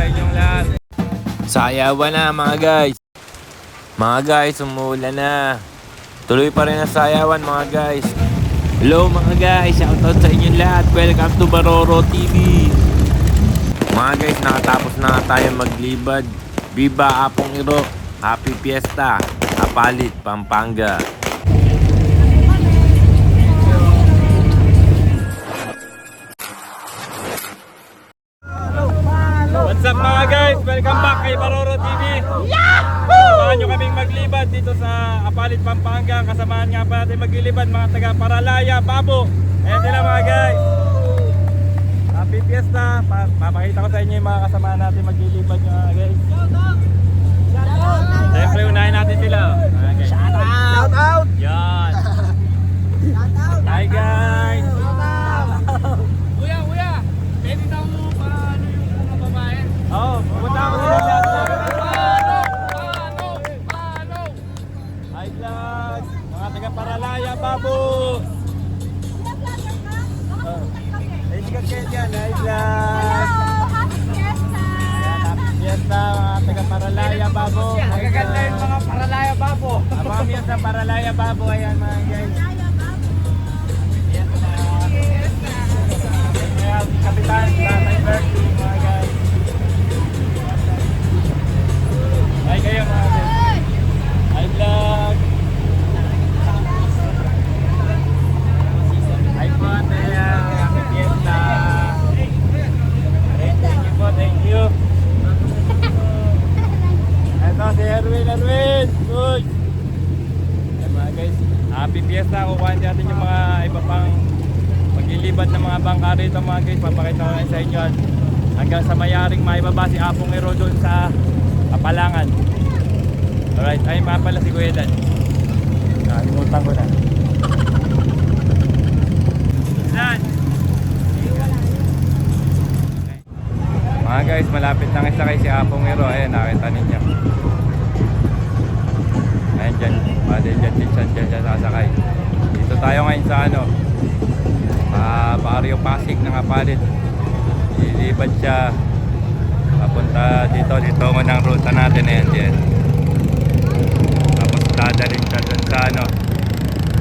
inyong lahat. Sayawan na mga guys. Mga guys, umuulan na. Tuloy pa rin ang sayawan mga guys. Hello mga guys, shoutout sa inyong lahat. Welcome to Baroro TV. Mga guys, nakatapos na tayo maglibad. Viva Apong Iro. Happy Fiesta. Apalit, Pampanga. What's up mga guys? Welcome back kay Baroro TV. Samahan nyo kaming maglibad dito sa Apalit, Pampanga. Kasamahan nga pa natin maglilibad mga taga Paralaya, Babo. Ayan sila mga guys. Happy Fiesta. Papakita ko sa inyo yung mga kasamahan natin maglilibad mga guys. Siyempre unahin natin sila. Okay. Shout out! Yan. Hi guys. Kuya, pwede daw mo para ano yung mga babae? Oo, pupunta ako sila lahat. Paano? Hi vlog. Mga taga Paralaya, Babo. Ay, sikat kayo dyan. Hi vlog. Happy Fiesta, mga taga Paralaya, Babo. Magaganda yung mga Paralaya Babo. Abang yan sa Paralaya, Babo. Ayan mga guys. Kapitan, Tatay Bertie, mga guys. Hi kayo mga guys. Hi vlog. Hi po, Tea. Happy Fiesta. Thank you po, thank you. Ito si Erwin. Good. Ayan mga guys. Happy Fiesta. Kukuhaan natin yung mga iba pang maglilibad ng mga bangka rito mga guys. Papakita ko lang sa inyo hanggang sa mayaring maibaba si Apong Iro doon sa Kapalangan. Alright, ay mga pala si Kuya Dan. Nakalimutan ko na. Dan! Mga guys, malapit na isakay si Apong Iro. Ayan, nakita ninyo. Ayan dyan. Pwede dyan sasakay. Dito tayo ngayon sa ano, Barrio Pasig ng Apalit. Ilibad siya papunta dito mo ng ruta natin. Ayan dyan. Tapos dadalhin siya dun sa ano,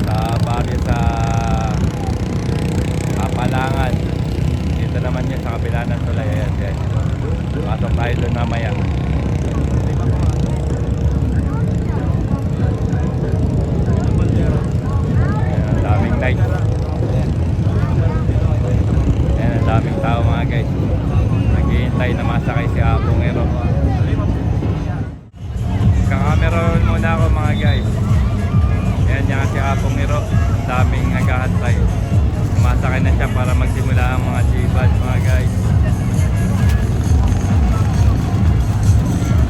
sa barrio sa Kapalangan. Dito naman yun sa kabila ng tulay. Ayan dyan. Pasok tayo dun mamaya. Ayan, ang daming light. Ayan, ang daming tao mga guys. Naghihintay na masakay si Apong Iro. Kakamera muna ako mga guys. Ayan yan si Apong Iro. Ang daming naghahantay. Masakay na siya para magsimula ang mga jibad mga guys.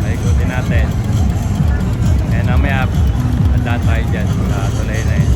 Paikutin natin. Ayan namaya, andaan tayo dyan sa tulay na yun.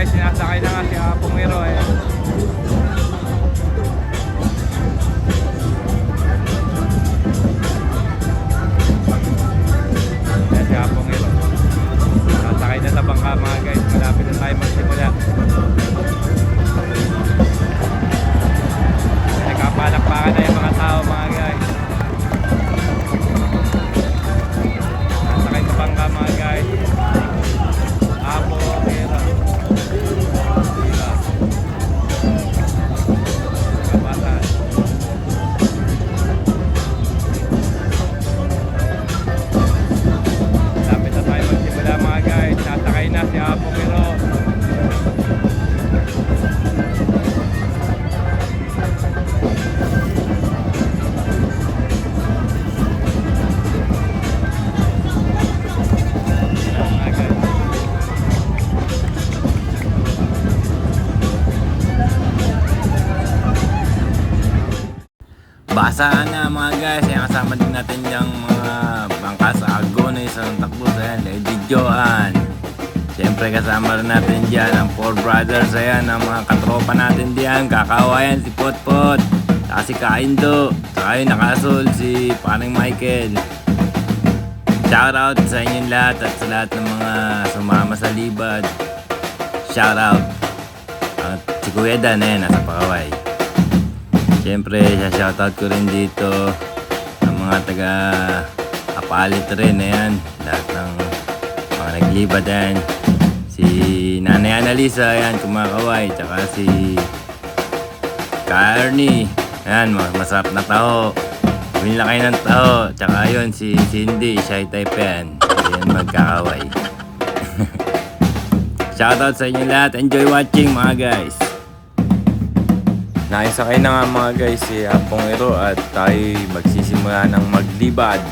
Sinasakay na nga si Apong Iro. Ayan. Ayan si Apong Iro. Sasakay na sa bangka mga guys. Malapit na tayo magsimula. Nagkapalakpakan na yung mga tao mga guys. Sasakay sa bangka mga guys. Apong Iro. Lapit na tayo magsimula mga guys. Basahan na mga guys. Ayan, kasama din natin yung mga bangka sa Agonoy sa takbo. Ayan, Lady Joanne. Siyempre kasama rin natin dyan ang Four Brothers. Ayan, ang mga katropa natin diyan. Kakawayan, si Potpot. Saka si Kaindo. Saka yung nakasul, si Paring Michael. Shoutout sa inyong lahat at sa lahat ng mga sumama sa libad. Shoutout. At si Kuya Dan, nasa Pakaway. Siyempre, shoutout ko rin dito ang mga taga Apalit rin. Ayan, lahat ng mga naglibad yan. Si Nanay Annalisa, ayan, kumakaway. Tsaka si Ka-Ernie. Ayan, masarap na taho. Bumili na kayo ng taho. Tsaka yun, si Cindy, shy type yan. Ayan, magkakaway. Shoutout sa inyo lahat. Enjoy watching mga guys. Naisakay na nga mga guys si Apong Iro at tayo magsisimula ng maglibad.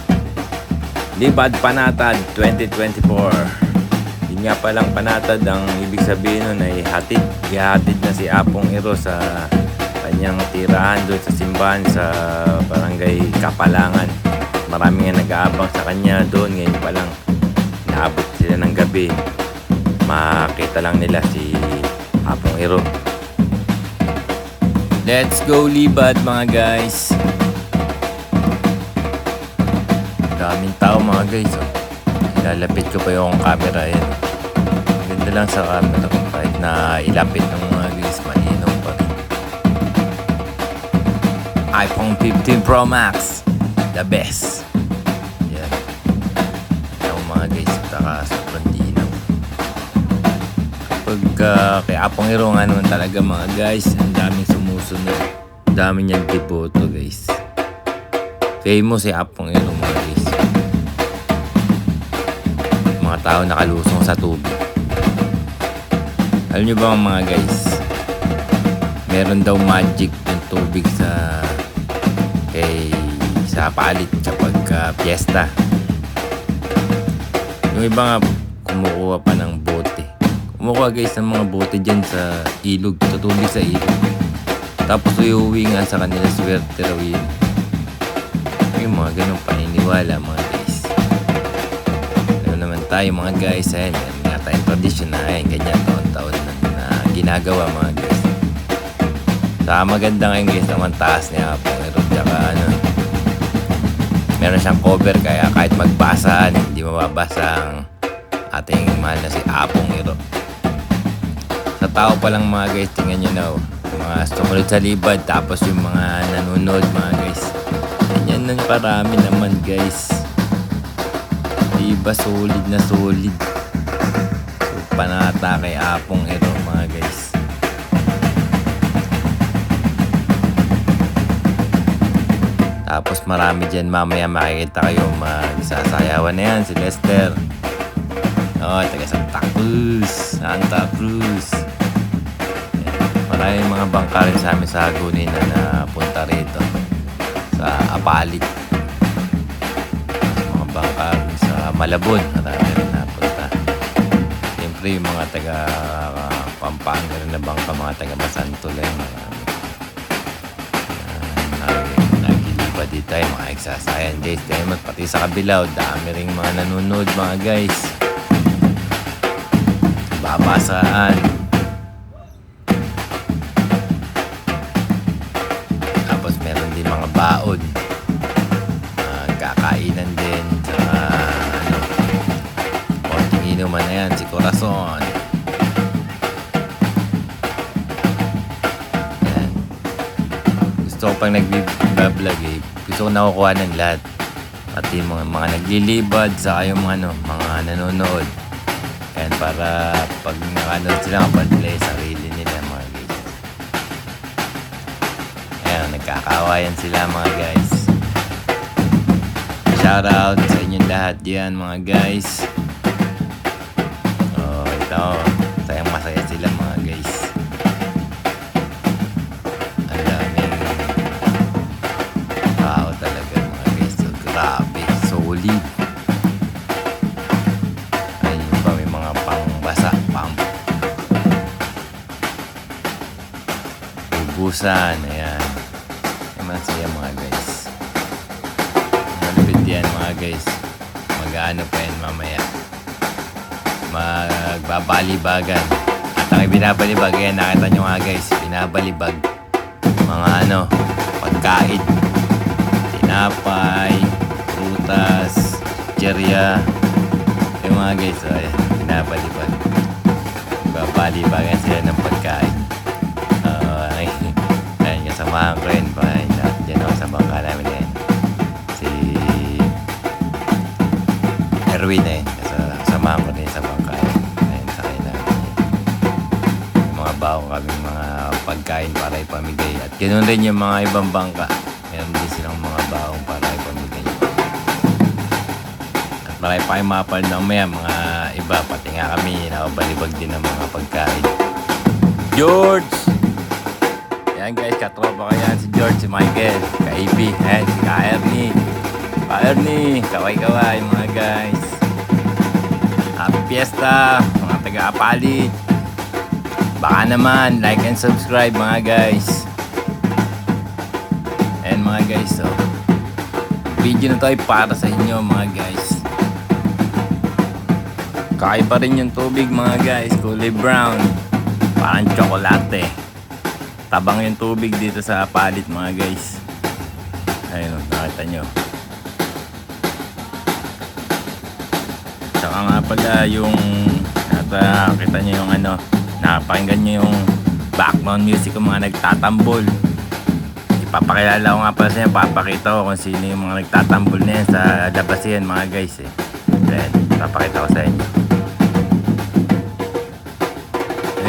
Libad Panatad 2024. Yun nga palang panatad, ang ibig sabihin nun ay hatid. Ihatid na si Apong Iro sa kanyang tirahan doon sa simbahan sa barangay Kapalangan. Marami nga nag-aabang sa kanya doon. Ngayon pa lang naabot sila ng gabi. Makita lang nila si Apong Iro. Let's go libad mga guys. Daming tao mga guys. Ilalapit ko pa yung camera yan. Ganda lang sa camera ko kahit na ilapit ng mga guys, malinaw pa rin. iPhone 15 Pro Max, the best. Yan. Ito mga guys, taka sobrang linaw. Kapag kay Apong Iro nga naman talaga mga guys, ang daming sumusunod. Ang dami niyang deboto guys. Famous si Apong Iro mga guys. Mga tao nakalusong sa tubig. Alam nyo ba mga guys, meron daw magic yung tubig sa palit kapag piyesta. Yung iba nga kumukuha pa ng bote. Kumukuha guys ng mga bote dyan sa ilog, sa tubig sa ilog. Tapos uuwi nga sa kanila, swerte raw yun. Yung mga ganun paniniwala mga guys. Ano naman tayo mga guys, ayan, meron nga tayong tradisyon na ayan, ganyan taon-taon na ginagawa mga guys. Saka maganda ngayon guys naman taas niya po. Tsaka meron siyang cover kaya kahit magbasa hindi mababasa ang ating mahal na si Apong Iro. Sa tao pa lang mga guys, tingnan nyo na mga sumunod sa libad, tapos yung mga nanonood mga guys, ganyan na parami naman guys. Diba solid na solid. So, panata kay Apong Iro mga guys. Tapos marami dyan mamaya makikita kayo magsasayawan na yan. Si Lester. Taga Santa Cruz. Santa Cruz. Maraming mga bangka rin sa amin sa Agonoy na napunta rito. Sa Apalit. Mga bangka rin sa Malabon. Marami rin napunta. Siyempre yung mga taga Pampanga rin na bangka. Mga taga Masantol. Marami. Dito tayo mga exercise guys, dahil pati sa kabilaw dami ring mga nanonood mga guys, babasaan. Tapos meron din mga baon, kakainan din, saka konting inuman na yan, si Corazon. Yan. Gusto ko pang nag-vlog gusto ko nakukuha ng lahat, pati mga naglilibad sa yung mga nanonood. Ayan, para pag nakanood sila kapadlay sarili nila mga guys. Ayan, nagkakawayan sila mga guys. Shout out sa inyong lahat yan mga guys. Ito, sayang masaya sila mga guys. Grabe, solid. Ayun pa, may mga pangbasa, ubusan, ayan. May mga kasi yan mga guys. Malupit yan mga guys. Mag-ano pa yan mamaya. Magbabalibagan. At ang binabalibag yan, nakita nyo nga guys, binabalibag mga pagkain, tinapay, prutas, cherya, yung mga guys. So ayan, binabalibag. Babalibagan sila ng pagkain. Ayan, kasamahan ko rin pa dyan ako sa bangka namin na yan, si Erwin na yun. Kasamahan ko din sa bangka. Ayan, sakay namin yan. Yung mga bago kami mga pagkain para ipamigay. At ganoon rin yung mga ibang bangka, meron din silang mga baong para ipamigay. At marami pa kayong mapal na maya mga iba, pati nga kami nakabalibag din ng mga pagkain. George! Ayan guys, katropa ko yan, si George, si Michael, ka-AB, ayan, si ka-Ernie. Ka-Ernie, kaway-kaway mga guys. Happy Fiesta, mga taga-apalit. Baka naman, like and subscribe mga guys. Ayan mga guys, so video na to ay para sa inyo mga guys. Kakaiba rin yung tubig mga guys, kulay brown, parang tsokolate. Tabang yung tubig dito sa palit mga guys. Ayun, nakita nyo. Saka nga pala yung nakita nyo yung napakinggan nyo yung background music ng mga nagtatambol. Ipapakilala ko nga pala sa inyo, papakita ko kung sino yung mga nagtatambol na yan sa labas yan mga guys Then, papakita ko sa inyo.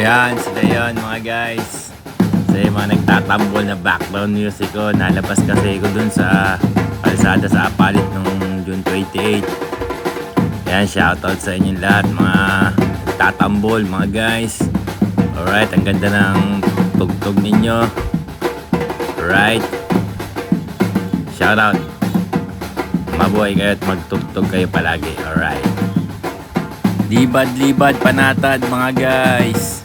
Ayan, sila yun mga guys. So yung mga nagtatambol na background music ko, nalabas kasi ko dun sa kalsada sa Apalit nung June 28. Ayan, shoutout sa inyong lahat mga nagtatambol mga guys. Alright, ang ganda ng tugtog ninyo. Alright, shoutout. Mabuhay kayo at magtugtog kayo palagi. Alright, libad-libad panatad mga guys.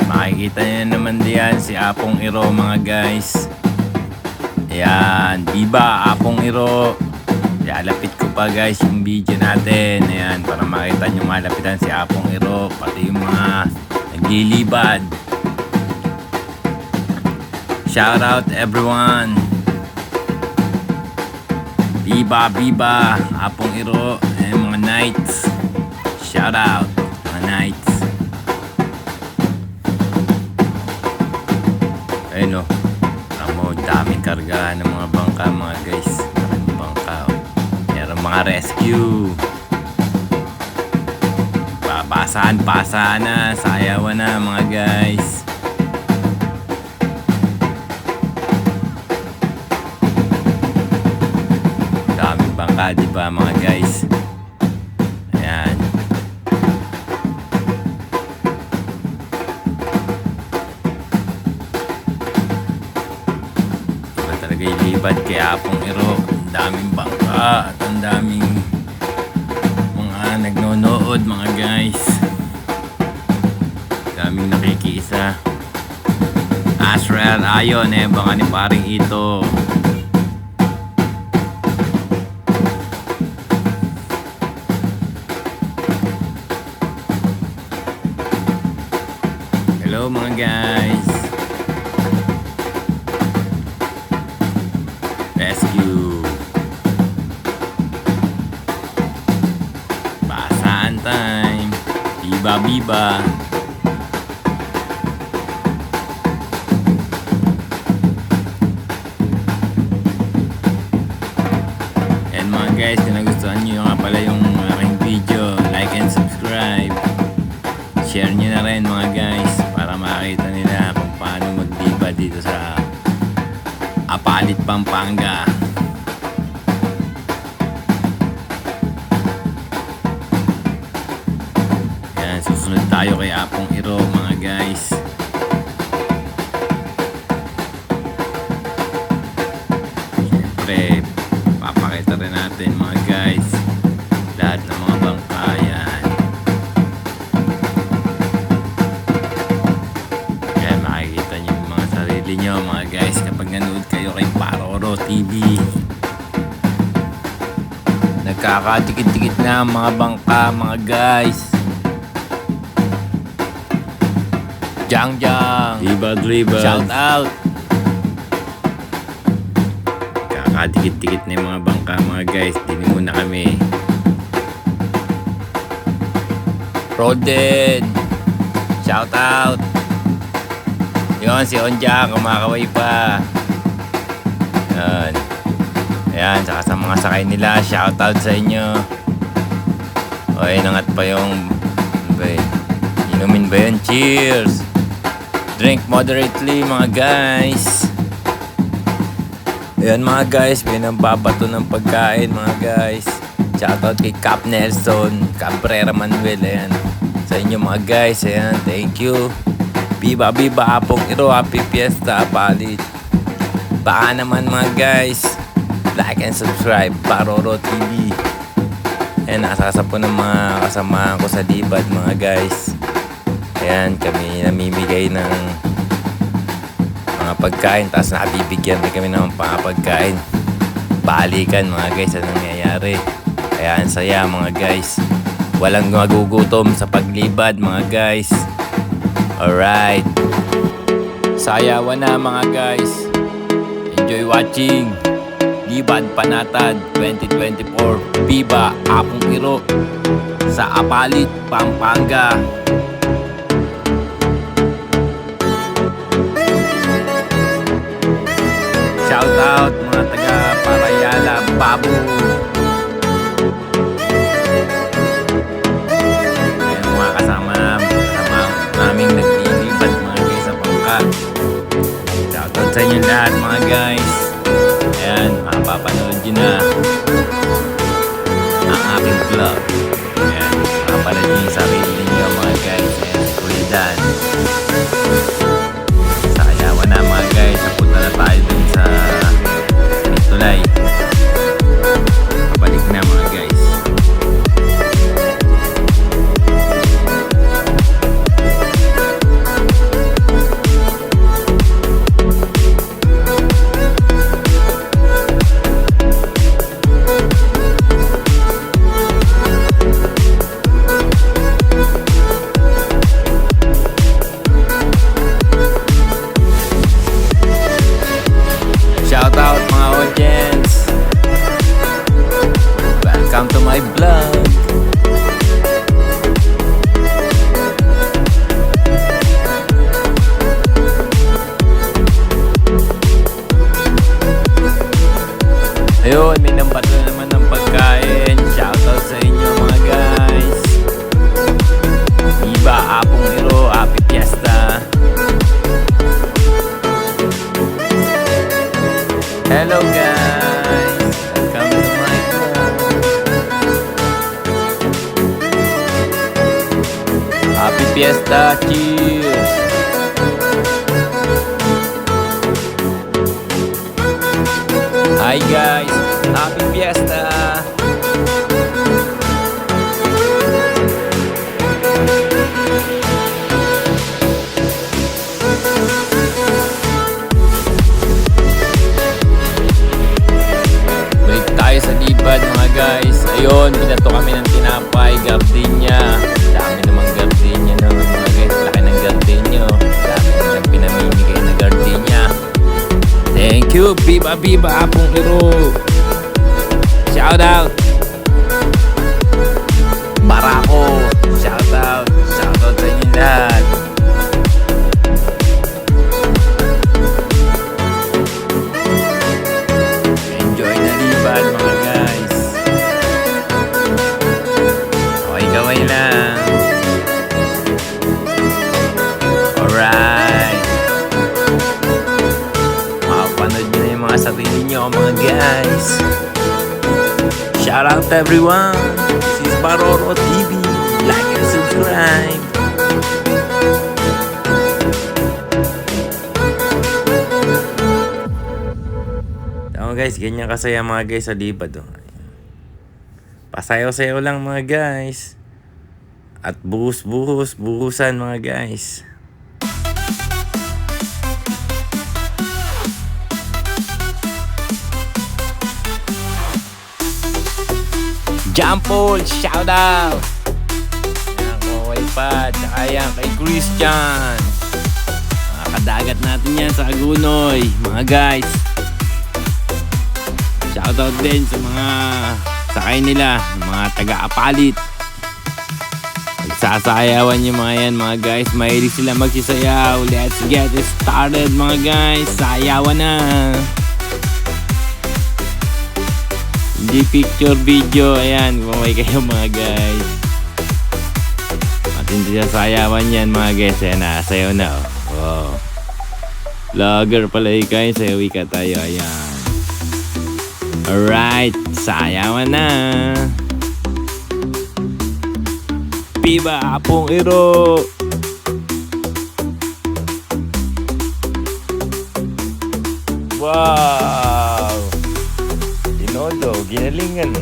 Makikita nyo naman diyan si Apong Iro mga guys. Ayan, diba Apong Iro. Lalapit ko pa guys yung video natin. Ayan, para makita nyo malapitan si Apong Iro, pati yung mga naglilibad. Shout out everyone. Biba Apong Iro and mga Knights. Shout out mga Knights. Ayun o, daming karga ng mga bangka mga guys. Daming bangka o. Meron mga rescue. Babasahan na, sayawan na mga guys. Daming bangka, diba mga guys? Ayan. Diba talaga ilibad kay Apong Iro. Ang daming bangka at ang daming mga nagnonood mga guys. Daming nakikiisa. Asrael Ayon, baka ni paring ito. Hello mga guys. Rescue. Basaan time. Biba. And mga guys, kung nagustuhan nyo nga pala yung aking video, like and subscribe. Share nyo na rin mga guys para makita nila kung paano magdiba dito sa Apalit, Pampanga. Yan, susunod tayo kay Apong Iro mga guys. Siyempre, papakita rin natin mga guys lahat ng mga bangka yan. Kaya makikita nyo yung mga sarili nyo mga guys kapag nanood kayo kay Paroro. Nagkakadikit-dikit na ang mga bangka mga guys. Jang Jang, Dribad. shout out. Kakadikit-dikit na yung mga bangka mga guys. Dini muna kami. Roden, shout out. Yun, si Onjang, kumakaway pa. Yan. Ayan, saka sa mga sakay nila, shout out sa inyo. Okay, nangat pa yung... Ano ba yun? Inumin ba yun? Cheers! Drink moderately mga guys. Ayan mga guys, pinambabato ng pagkain mga guys. Shout out kay Cap Nelson, Cabrera Manuel, ayan. Sa inyo mga guys, ayan, thank you. Biba Apong Iro, happy fiesta, palit. Baka naman mga guys, like and subscribe, Paroro TV. Ayan, nakasasa po ng mga kasamahan ko sa Libad mga guys. Ayan, kami namimigay ng mga pagkain, tapos nakabibigyan rin kami ng mga pagkain. Balikan mga guys, ang nangyayari. Kaya ang saya mga guys. Walang magugutom sa paglibad mga guys. Alright. Sayawan na mga guys. Enjoy watching Libad Panatad 2024 Viva Apong Iro sa Apalit, Pampanga. Shout out mga taga Parayala, Babu. Ayan mga kasama naming naglilibad mga guys sa bangka. Shout out sa inyo lahat mga guys. Ayan, mapapanood nyo na ang aking vlog. Ayan, mapapanood nyo yung sarili nyo mga guys. Ayan, Kuya Dan. Sayawan na mga guys. Napunta na tayo dun sa Tulay. Pabalik na mga guys. Shout out mga audience. Welcome to my vlog. Ayun, may nambato naman ng pagkain. Shout out sa inyo mga guys. Viva Apong Iro, happy fiesta. Hello guys, welcome to my vlog. Happy fiesta, cheers. Hi guys, happy fiesta. Sa Libad mga guys. Ayun, binato kami ng tinapay, gardenia. Dami namang gardenia naman mga guys. Laki ng gardenia. Dami naman pinamimigay na gardenia. Thank you, Viva Apong Iro. Shout out Barako. Shout out sa inyo lahat. Enjoy na Libad mga guys. Okay lang. Alright. Makapanood nyo na yung mga sarili nyo mga guys. Shout out everyone. This is Paroro TV. Like and subscribe. Tama guys, ganyan kasaya mga guys sa Libad. Oh. Pasayaw-sayaw lang mga guys. At buhusan mga guys. Jampol, shout out! Ayan, Kuya Pat, tsaka yan kay Christian. Mga kadagat natin yan sa Agunoy, mga guys. Shout out din sa mga sakay nila, mga taga-apalit. Nagsasayawan yung mga yan, mga guys. Mahilig sila magsisayaw. Let's get it started, mga guys. Sayawan na. Hindi picture video. Ayan, kumamay kayo, mga guys. Matindi sa sayawan yan, mga guys. Ayan na, sayaw na. Wow. Vlogger pala kayo. Sayawi ka tayo. Ayan. Alright, sayawan na. Viva Apong Iro! Wow! Tinodo, ginalingan.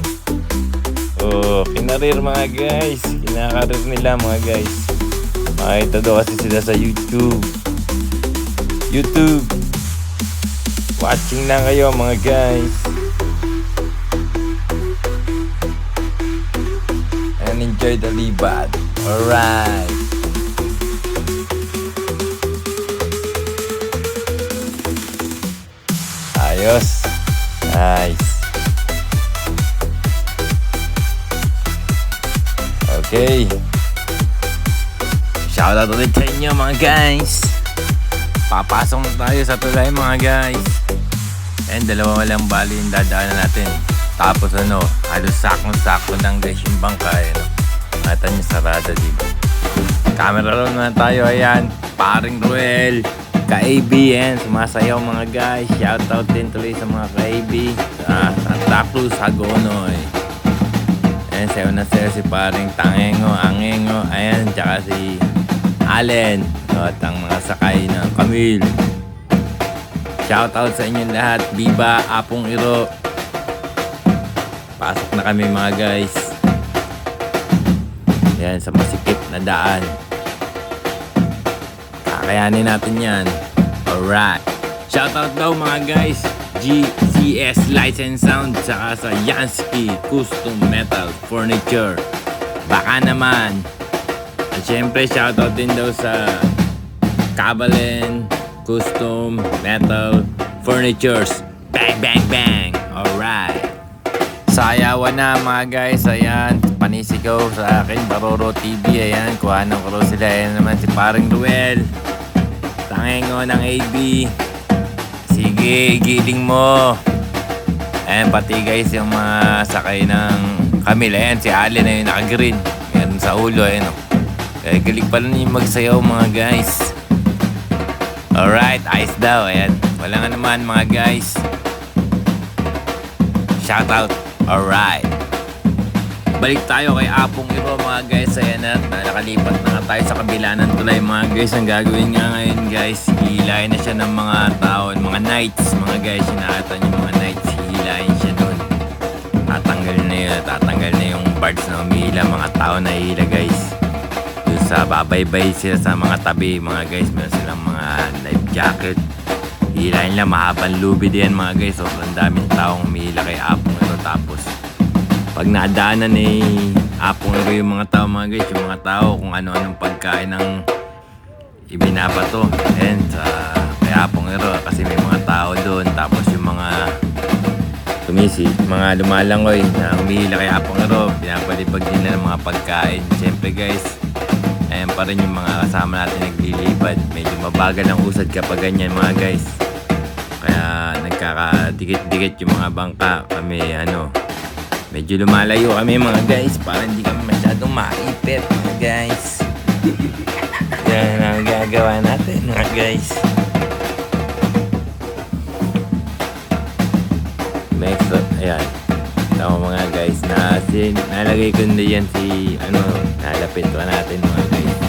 Oh, kinarir mga guys. Kinakarir nila mga guys. Makita daw kasi sila sa YouTube. Watching na kayo mga guys. And enjoy the libad. Alright. Ayos. Nice. Okay. Shoutout ulit sa inyo mga guys. Papasok na tayo sa tulay mga guys. And dalawa lang bali yung dadaanan natin. Tapos halos sakong-sakto lang guys yung bangka. Nakita nyo sarada dito. Camera roll na tayo. Ayan, paring Ruel, ka-AB yan. Sumasayaw mga guys. Shoutout din tuloy sa mga ka-AB sa Santa Cruz, Hagonoy. Ayan, sayo na sayo si paring Tangengo, Angengo. Ayan, tsaka si Allen. At ang mga sakay ng Camille. Shoutout sa inyo lahat. Viva Apong Iro. Pasok na kami mga guys. Yan, sa masikip na daan. Kakayanin natin yan. Alright. Shoutout daw mga guys. GCS Lights and Sound. Saka sa Yansky Custom Metal Furniture. Baka naman. At syempre shoutout din daw sa Kabalen Custom Metal Furnitures. Bang bang bang. Alright. Sayawan na mga guys. Ayan, panisigaw sa akin Baroro TV. Ayan, kuhanan ko sila. Ayan naman si paring Ruel, Tangengo ng AB. Sige, giling mo. Ayan, pati guys yung mga sakay ng Camille. Ayan, si Allen na yung naka-green. Ayan sa ulo. Ayan, kaya galing pala niyo magsayaw mga guys. Alright, ayos daw. Ayan, wala nga naman mga guys. Shoutout. Alright. Balik tayo kay Apong Iro mga guys. Ayan na, nakalipat na tayo sa kabila ng tulay mga guys. Ang gagawin nga ngayon guys, hihilahin na siya ng mga tao, mga knights mga guys. Sinakata niyo mga knights, hihilahin siya doon. Tatanggal na yung parts na umihila, mga tao na hihila guys. Doon sa babaybay sila sa mga tabi mga guys. Meron silang mga life jacket. Hihilahin lang, mahabang lubid yan mga guys. Sobrang daming taong umihila kay Apong Iro. Tapos pag nadaanan Apong Iro yung mga tao mga guys, yung mga tao kung ano-anong pagkain ng ibinabato. And kay Apong Iro kasi may mga tao doon. Tapos yung mga mga lumalangoy na humihila kay Apong Iro, pinapalipag nila ng mga pagkain. Siyempre guys, ayan pa rin yung mga kasama natin naglilipad. Medyo mabagal ang usad kapag ganyan mga guys. Kaya nagkakadikit-dikit yung mga bangka. Kami medyo lumalayo kami mga guys para hindi kami masyadong maipit mga guys. Yan ang gagawa natin mga guys. Next, ayan. Tama mga guys, nalagay ko na yan nalapit ko natin mga guys.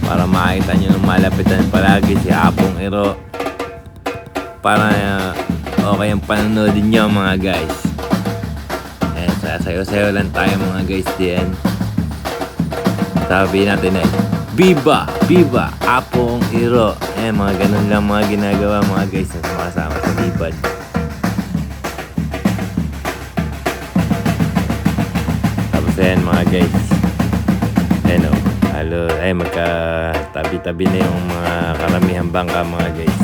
Para makita nyo nung malapitan palagi si Apong Iro. Para okay ang panonood nyo mga guys. Ayan, sasayo-sayo lang tayo mga guys diyan. Sabi natin Viva! Viva! Apong Iro. Ayan, mga ganun lang mga ginagawa mga guys na sumasama sa lipad. mga guys. Ayan o. Ay magka-tabi-tabi na yung mga karamihang bangka mga guys.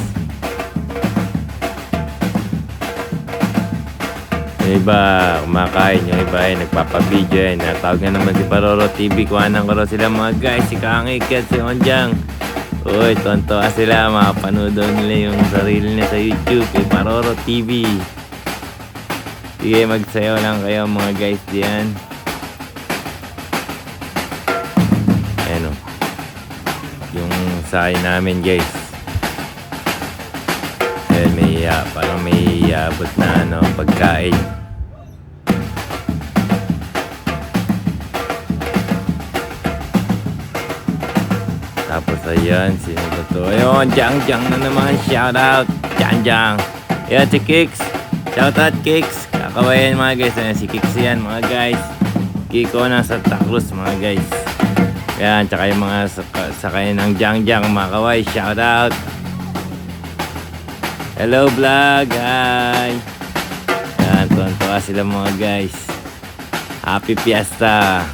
Yung iba kumakain, yung iba ay nagpapabideo eh. Natawag nga naman si Paroro TV. Kuhanan ko raw sila mga guys. Si Kangik at si Onjang. Uy, tonto sila. Makapanood daw nila yung sarili niya sa YouTube. Kay Paroro TV. Sige, magsayaw lang kayo mga guys diyan. Ayan o. Yung sahay namin guys. Ayan, parang may abot na pagkain. Tapos ayan, sino ba to? Ayun, Jang na naman. Shout out, Jang. Ayan, si Kicks. Shout out, Kicks. Kakawayan mga guys. Ayan, si Kicks yan mga guys. Kiko na sa Cruz mga guys. Ayan, tsaka yung mga sakay ng Jang mga kaway. Shout out. Hello vlog, hi. Ayan, tuwan-tuwa sila mga guys. Happy Fiesta.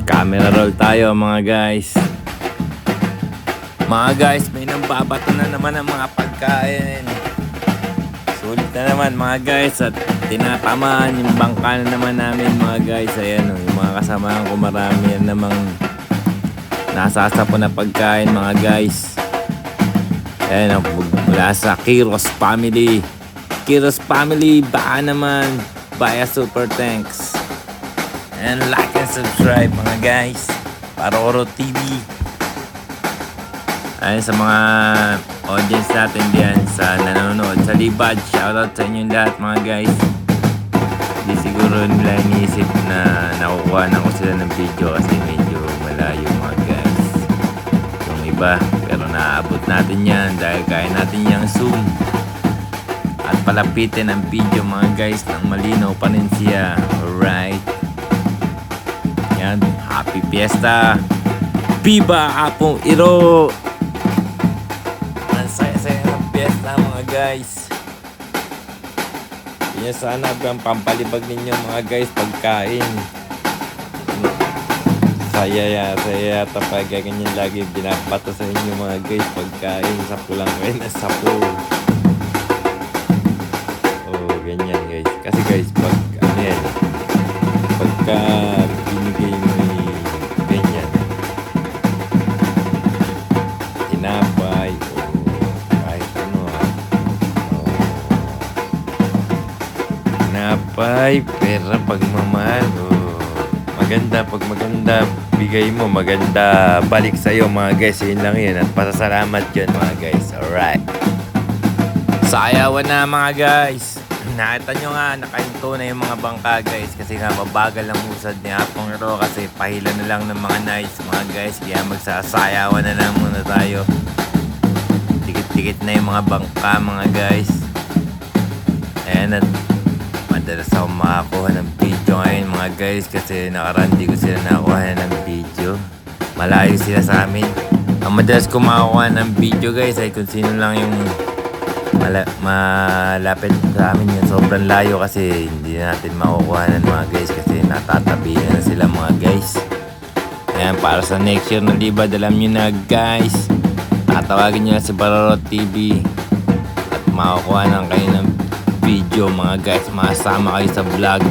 Camera roll tayo mga guys. Mga guys, may nambabato na naman ang mga pagkain. Sulit na naman mga guys. At tinatamaan yung bangka na naman namin mga guys. Ayan, yung mga kasamahan ko marami yan namang nasasapo na pagkain mga guys. Ayan, mula sa Kiros Family. Kiros Family, baka naman buy a super thanks. And like and subscribe mga guys. Paroro TV. Ayan, sa mga audience natin diyan sa nanonood sa Libad, shoutout sa inyong lahat mga guys. Hindi siguro nila iniisip na nakukuha na ko sila ng video kasi medyo malayo mga guys. Yung iba, pero naaabot natin yan dahil kaya natin yung zoom at palapitin ang video mga guys ng malinaw pa rin siya. Alright. Yan, happy fiesta. Viva Apong Iro. Ang saya-saya ng fiesta mga guys. Yan sana ang pampalibag ninyo mga guys pagkain. Saya yata pag ganyan lagi binabato sa inyo mga guys pagkain. Sapo lang kayo na sapo. Oh, ganyan guys. Kasi guys, pag ano yan, pagka binigay mo ganyan, tinapay o kahit ano tinapay, pera, pagmamahal maganda, pag maganda bigay mo, maganda balik sa'yo mga guys. Yun lang yun at pasasalamat yun mga guys. Alright, sayawan na mga guys. Nakita nyo nga, nakahinto na yung mga bangka guys. Kasi nga mabagal ang usad ni Apong Iro. Kasi pahila na lang ng mga nice mga guys. Kaya magsasayawan na lang muna tayo. Dikit-dikit na yung mga bangka mga guys. Ayan, at madalas ako makakuha ng video ngayon mga guys. Kasi nakarandi ko sila nakakuha ng video. Malayo sila sa amin. Ang madalas ko makakuha ng video guys ay kung sino lang yung malapit sa amin yun. Sobrang layo kasi hindi natin makukuha ng mga guys kasi natatabihan na sila mga guys. Ayan, para sa next year na Libad, alam nyo na guys, tatawagin nyo na si Paroro TV at makukuha ng kayo ng video mga guys. Makasama kayo sa vlog,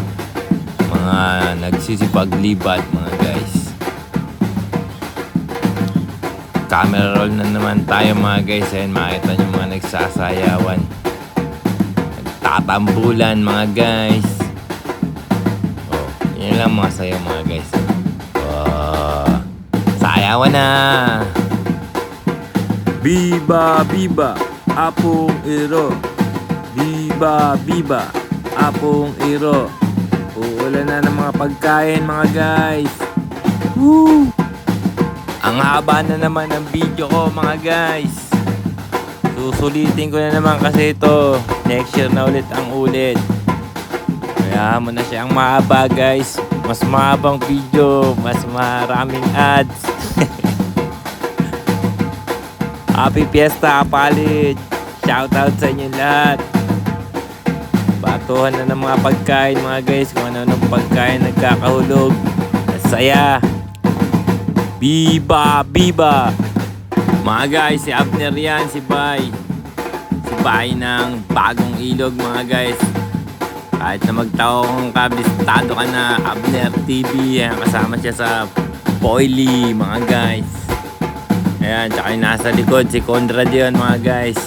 mga nagsisipag Libad mga guys. Camera roll na naman tayo mga guys. Ayan, makita nyo mga nagsasayawan, nagtatambulan mga guys. Oh, yun lang mga sayaw mga guys. Oh, sayawan na. Viva Viva Apong Iro. Viva Viva Apong Iro. Uulan na ng mga pagkain mga guys. Woo! Ang haba na naman ng video ko mga guys. Susulitin ko na naman kasi ito next year na ulit ang ulit. Kaya mo na siyang mahaba guys. Mas mahabang video, mas maraming ads. Happy Fiesta kapalit. Shout out sa inyo lahat. Bato nagkukwentuhan na ng mga pagkain mga guys. Kung ano-anong pagkain nagkakahulog. At saya. Biba, biba. Mga guys, si Abner yan, si Bay. Si Bay ng bagong ilog mga guys. Kahit na magtaong kabistado ka na, Abner TV, ayan, kasama siya sa Poily mga guys. Ayan, tsaka yung nasa likod, si Conrad yun mga guys.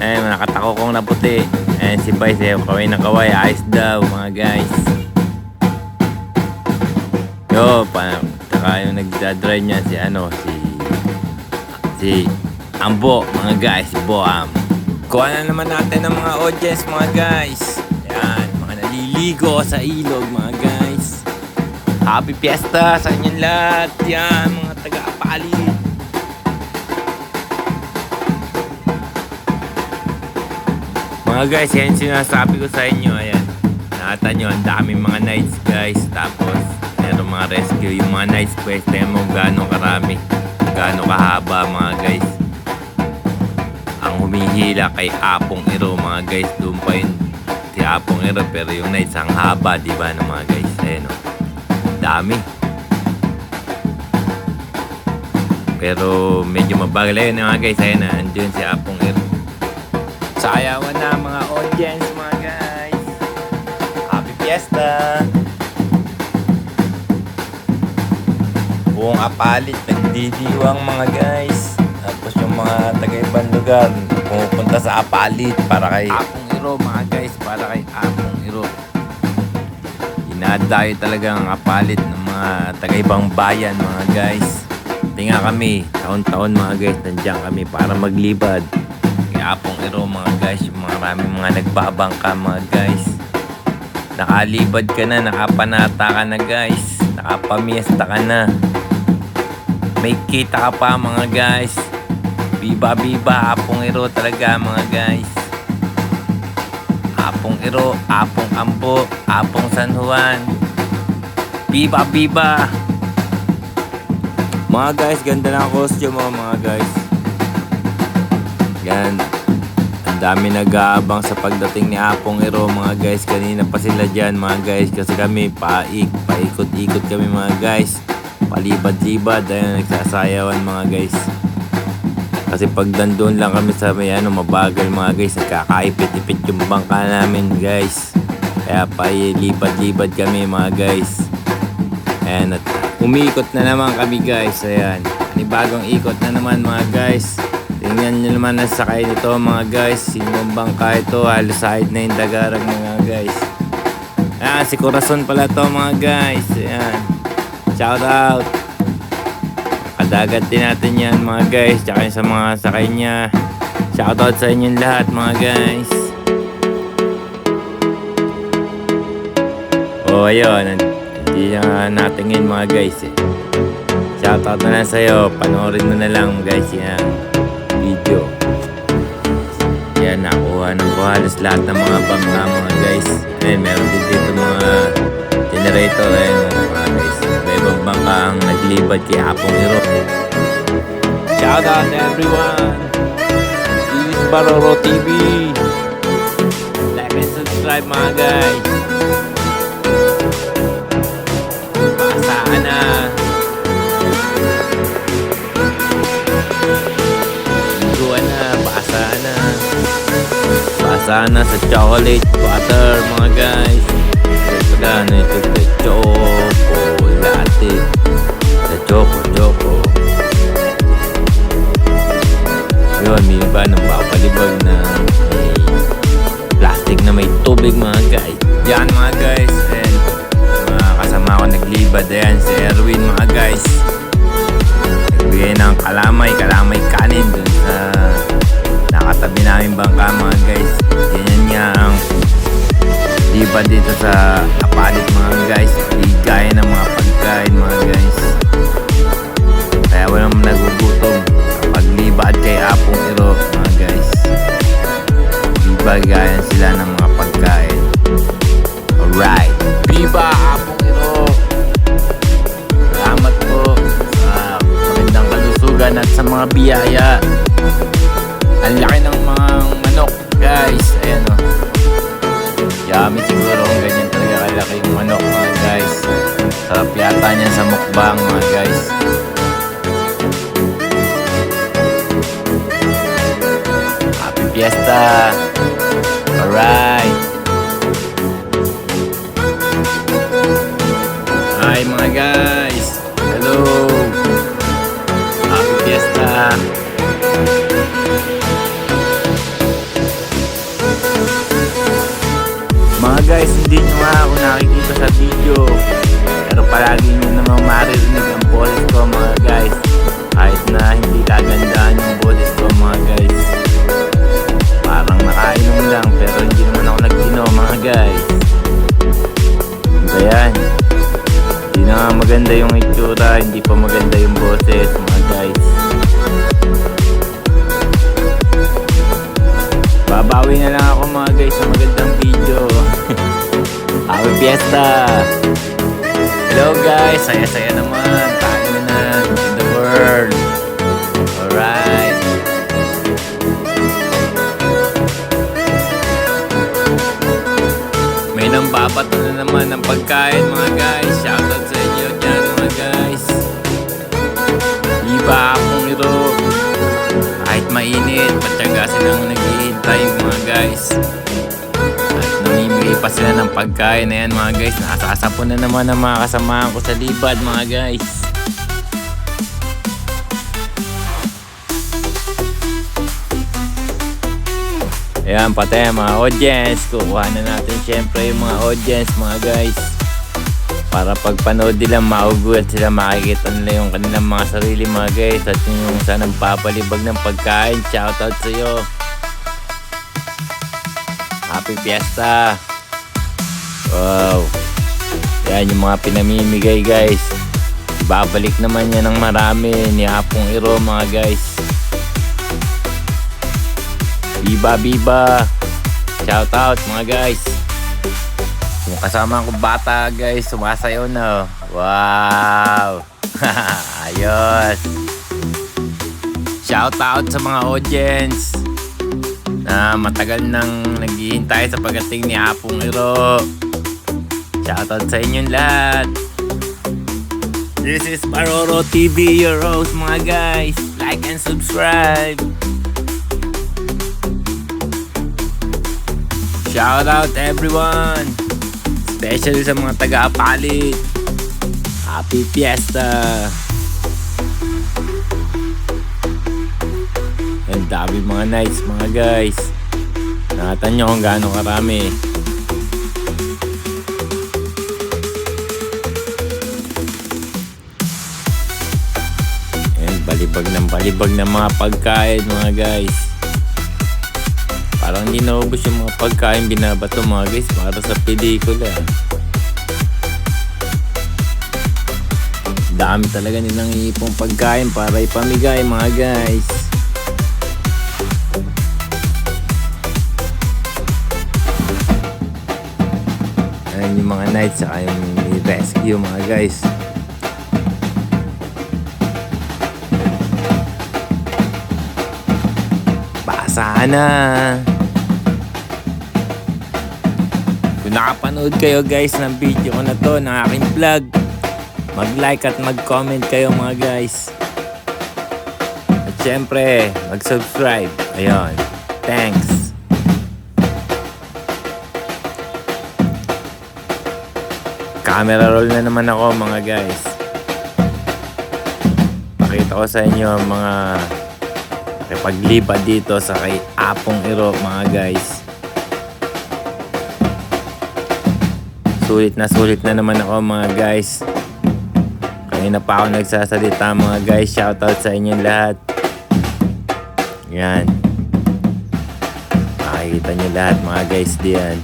Ayan, nakatakokong na puti. Ayan, si Bay, siya kaway na kaway, ayos daw mga guys. Yo, tsaka yung nagdadrive niya si si Ambo mga guys, si Boam. Kuha na naman natin ng mga audience mga guys. Yan, mga naliligo sa ilog mga guys. Happy Fiesta sa inyong lahat. Yan, mga taga-Apalit. Mga guys, yan sinasabi ko sa inyo. Ayan, nakita nyo, ang daming mga nights guys. Tapos, meron mga rescue. Yung mga nights guys, tayo mo gano'ng karami, gano'ng kahaba mga guys. Ang humihila kay Apong Iro mga guys. Doon pa yun si Apong Iro, pero yung nights ang haba, diba no mga guys. Ayan o, dami. Pero medyo mabagal yun mga guys. Ayan na, andun si Apong Iro. Sayawan na mga audience mga guys. Happy Fiesta. Buong Apalit nagdidiwang mga guys. Tapos yung mga taga-ibang lugar pumupunta sa Apalit para kay Apong Iro mga guys. Para kay Apong Iro. Dinadayo talaga ang Apalit ng mga taga-ibang bayan mga guys. Tinga kami, taon-taon mga guys, nandiyan kami para maglibad kay Apong Iro mga guys. Yung maraming mga nagbabangka mga guys. Nakalibad ka na, nakapanata ka na guys. Nakapamiesta ka na. May kita ka pa mga guys. Biba biba, Apong Iro talaga mga guys. Apong Iro, Apong Ambo, Apong San Juan. Biba biba. Mga guys, ganda ng costume mo mga guys. Yan. Ang dami nag-aabang sa pagdating ni Apong Iro mga guys. Kanina pa sila dyan mga guys. Kasi kami paikot-ikot kami mga guys. Palibad-libad. Ayun, nagsasayawan mga guys. Kasi pag nandun lang kami sa may mabagal mga guys. Nagkakaipit-ipit yung bangka namin guys. Kaya palibad-libad kami mga guys. Ayan, at umiikot na naman kami guys. Ayan, bagong ikot na naman mga guys. Tingnan nyo naman ang sakay nito mga guys. Sinong bangka ito, halos side na yung dagarag mga guys. Ayan, si Corazon pala to mga guys. Ayan, shout out. Kadagat din natin yan mga guys. Tsaka sa mga sakay niya, shout out sa inyong lahat mga guys. Oh ayun, hindi na natingin mga guys eh. Shoutout na lang sa'yo. Panoorin mo na lang guys yung video. Yan, nakuha ng ko halos lahat ng mga bangka mga guys. Ayun, meron din dito mga generator. Ayun mga guys. Ibang bangka ang naglibad kay Apong Iro. Shoutout everyone. This is Baroro TV. Like and subscribe mga guys. Pasaan na. Liguan na. Pasaan na. Pasaan na sa chocolate butter mga guys. Ito na. Ito sa choco latte. Sa choco. Yun, may iba nang papalibag na may plastic na may tubig mga guys. Yan mga guys. And kasama ko naglibad. Ayan si Erwin mga guys. Nagbigay ng kalamay kanin dun sa nakatabi namin bangka mga guys. Ganyan nga ang libad dito sa Apalit mga guys. Bigay ng mga pagkain mga guys. Kaya walang nagugutom paglibad kay Apong Iro mga guys. Bigayan sila ng mga pagkain. Alright, Viva Apong Iro. Salamat po sa magandang kalusugan at sa mga biyaya. Ang laki ng mga manok guys. Ayan o. Sarap yata niya sa mukbang mga guys. Happy Fiesta! Alright! Hi mga guys! Hello! Happy Fiesta! Mga guys, hindi nyo nga ako nakikita sa video, pero palagi nyo namang maririnig ang boses ko mga guys. Kahit na hindi kagandaan yung boses ko mga guys. Parang nakainom lang pero hindi naman ako nag-inom mga guys. Ayan, hindi na nga maganda yung itsura, hindi pa maganda yung boses mga guys. Babawi na lang ako mga guys sa magandang video. Happy Fiesta! Hello guys! Saya-saya naman! Tayo na in the world! Alright! May nambabato na naman ng pagkain mga guys. Shoutout sa inyo dyan mga guys. Iba akong iro. Kahit mainit, patyaga silang naghihintay mga guys. At namimigay pa sila ng pagkain na yan mga guys. Nakasasapon na naman ang mga kasamahan ko sa libad mga guys. Ayan, pati mga audience. Kukuha na natin syempre yung mga audience mga guys. Para pagpanood nila maugulat sila, makikita nila yung kanilang mga sarili mga guys. At yung sa nagpapalibag ng pagkain, shoutout sa iyo. Happy Fiesta! Wow! Yan yung mga pinamimigay guys. Babalik naman yan ng marami ni Apong Iro mga guys. Biba biba! Shoutout mga guys. Yung kasama ko bata guys, sumasayaw na. Wow! Ayos! Shoutout sa mga audience na matagal nang naghihintay sa pagdating ni Apong Iro. Shoutout sa inyong lahat. This is Baroro TV, your host mga guys. Like and subscribe. Shoutout everyone, especially sa mga taga-Apalit. Happy Fiesta! Ang dami mga nights mga guys. Nakatan nyo kung gaano karami. And balibag ng mga pagkain mga guys. Parang hindi naubos yung mga pagkain binabato mga guys para sa pelikula. Dami talaga nilang iipong pagkain para ipamigay mga guys. Ayan yung mga nights saka yung rescue mga guys. Basahan na! Kung nakapanood kayo guys ng video ko na to, ng aking vlog, mag-like at mag-comment kayo mga guys. At syempre, mag-subscribe. Ayun. Thanks. Camera roll na naman ako mga guys. Pakita ko sa inyo ang mga paglipad dito sa kay Apong Iro mga guys. Sulit na naman ako mga guys. Kanina pa ako nagsasalita mga guys. Shoutout sa inyong lahat. Yan. Makikita nyo lahat mga guys diyan.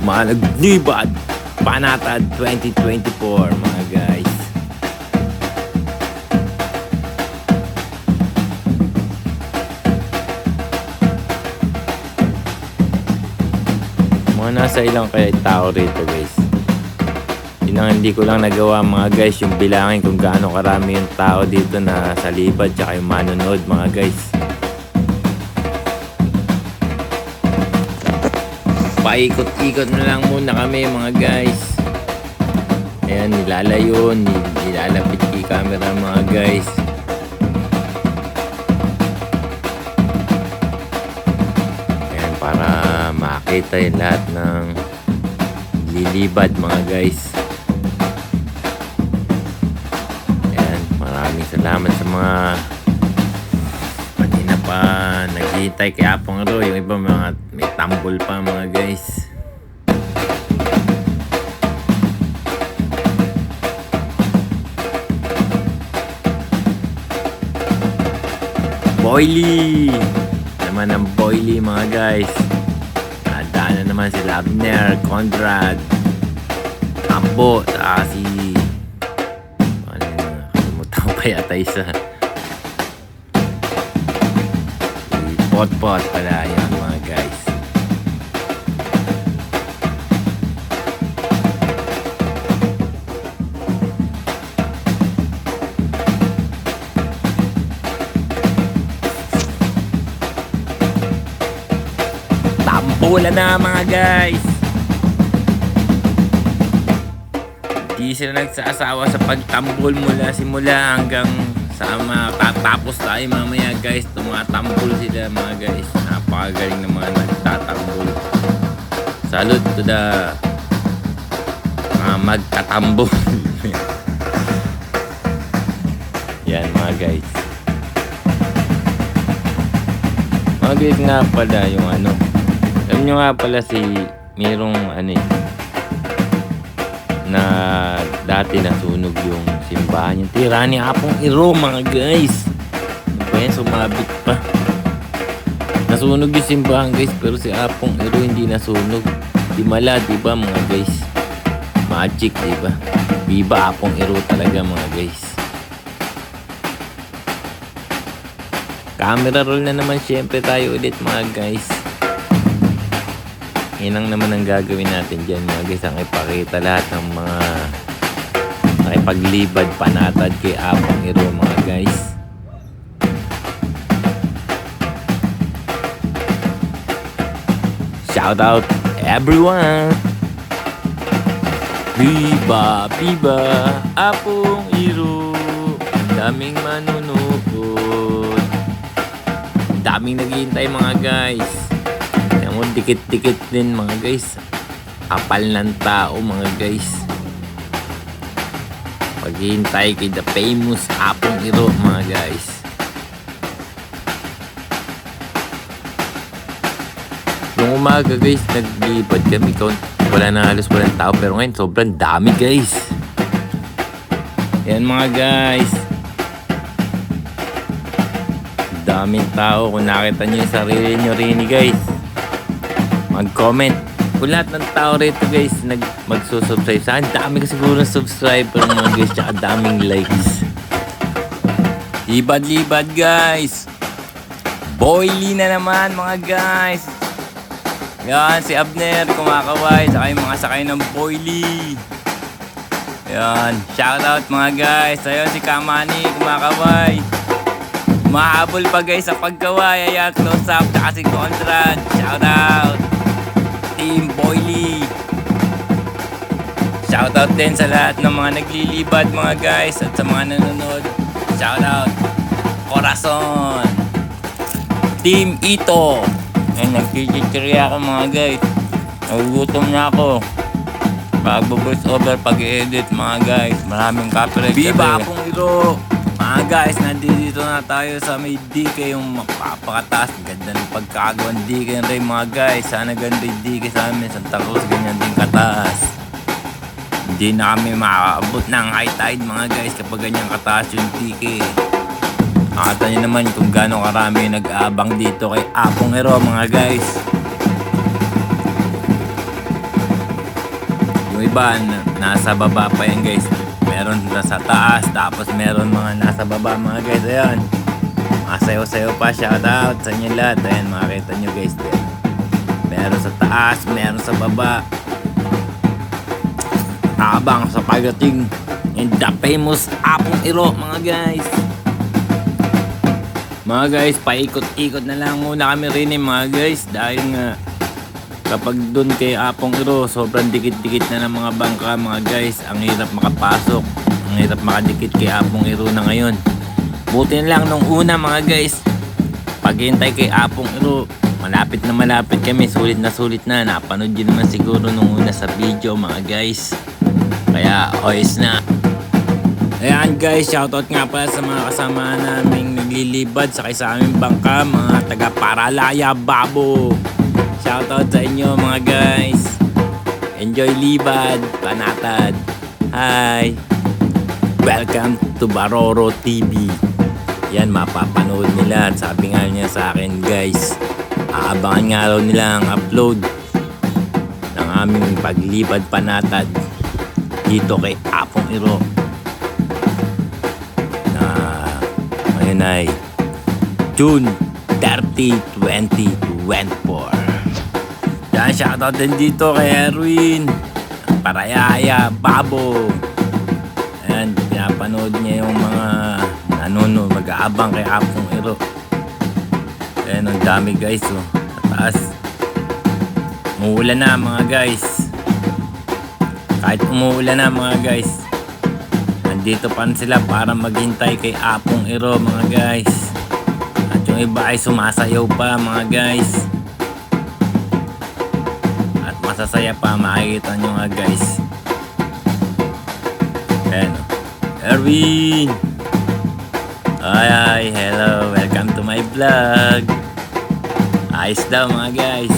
Mga naglibad Panatad 2024 mga guys. Mga nasa ilang kaya tao rito guys. Yun ang hindi ko lang nagawa mga guys, yung bilangin kung gaano karami yung tao dito na sa libad tsaka yung manonood mga guys. Paikot-ikot na lang muna kami mga guys. Ayan, nilalayo, nilalapit kay camera mga guys. Ayan, para makita yung lahat ng lilibad mga guys. Ayan, maraming salamat sa mga kanina pa naghihintay kay Apong Ro. Yung iba mga may tambol pa mga guys. Boily! Naman ang Boily mga guys. Nadaan na naman sila Abner, Conrad, Ambo, saka si... Ano yun? Kalimutan ko pa yata isa. Si Potpot pala yun mga guys. Tambola na mga guys. Di sila nagsasawa sa pagtambol mula simula hanggang sa matatapos tayo mamaya guys. Tumatambol sila mga guys. Napakagaling ng mga nagtatambol. Salute to the mga magtatambol. Yan mga guys. Mga guys nga pala yung ano. Alam nyo nga pala si merong ano na dati nasunog yung simbahan. Yung tira ni Apong Iro mga guys. Ano ba yan? Sumabit pa. Nasunog yung simbahan guys pero si Apong Iro hindi nasunog. Di mala diba mga guys? Magic diba? Viva Apong Iro talaga mga guys. Camera roll na naman syempre tayo ulit mga guys. Yan naman ang gagawin natin dyan mga guys. Ang ipakita lahat ng mga nakipaglibad panatad kay Apong Iro mga guys. Shout out everyone. Viva, viva Apong Iro. Ang daming manunood. Ang daming naghihintay mga guys. Dikit-dikit din mga guys. Kapal ng tao mga guys. Paghihintay kay the famous Apong Iro mga guys. Nung umaga guys, naglibad kami. Wala na halos walang tao. Pero ngayon sobrang dami guys. Yan mga guys. Daming tao. Kung nakita nyo yung sarili nyo rin guys, mag-comment. Kung lahat ng tao rito guys magsusubscribe sa akin, dami ka siguro ng subscriber mga guys, tsaka daming likes. Libad-libad guys. Boily na naman mga guys. Yan si Abner kumakaway, saka yung mga sakay ng Boily. Yan, shoutout mga guys. Ayun si Kamani kumakaway. Mahabol pa guys sa pagkaway. Ayan, close up, tsaka si Conrad. Shoutout Team Boily. Shoutout din sa lahat ng mga naglilibad mga guys at sa mga nanonood. Shoutout Corazon Team Ito. Nagchichirya ako mga guys. Nagugutom na ako. Pag-voice over, pag-edit mga guys. Maraming copyright. Viva Apong Iro. Mga guys, nandito na tayo sa may DK, yung mapapakataas. Ganda ng pagkagawang DK rin mga guys. Sana ganda yung DK sa amin. Santa Cruz, ganyan din kataas. Hindi na kami makaabot ng high tide mga guys kapag ganyan kataas yung DK. Nakata nyo naman kung gano'ng karami nag-aabang dito kay Apong Iro mga guys. Yung iba nasa baba pa yan guys. Meron nasa taas, tapos meron mga nasa baba mga guys. Ayan, masayo-sayo pa. Shoutout sa inyo lahat. Ayan, makikita nyo guys din. Meron sa taas, meron sa baba. Abang sa pagdating in the famous Apong Iro mga guys. Mga guys, paikot-ikot na lang muna kami rin mga guys. Dahil nga Kapag doon kay Apong Iro, sobrang dikit-dikit na ng mga bangka mga guys. Ang hirap makapasok. Ang hirap makadikit kay Apong Iro na ngayon. Buti na lang nung una mga guys. Paghintay kay Apong Iro, malapit na malapit kami. Sulit na. Napanood yun naman siguro nung una sa video mga guys. Kaya oyos na. Ayan guys, shoutout nga pala sa mga kasama naming naglilibad sakay sa aming bangka, mga taga Paralaya, Babo. Shoutout sa inyo mga guys. Enjoy libad, panatad. Hi. Welcome to Baroro TV. Yan, mapapanood nila. At sabi nga niya sa akin guys, aabangan nga raw nila ang upload ng aming paglibad panatad dito kay Apong Iro. Ngayon ay June 30, 2024. Yan, shoutout din dito kay Erwin Parayaya, Babo. Ayan, pinapanood niya yung mga nanonood, mag-aabang kay Apong Iro. Ayan, ang dami guys, oh. Taas. Umuulan na mga guys. Kahit umuulan na mga guys, nandito pa sila para maghintay kay Apong Iro mga guys. At yung iba ay sumasayaw pa mga guys. At masasaya pa, makikita nyo nga guys. Ayan, Erwin! Ay, hello, welcome to my vlog. Ayos daw mga guys.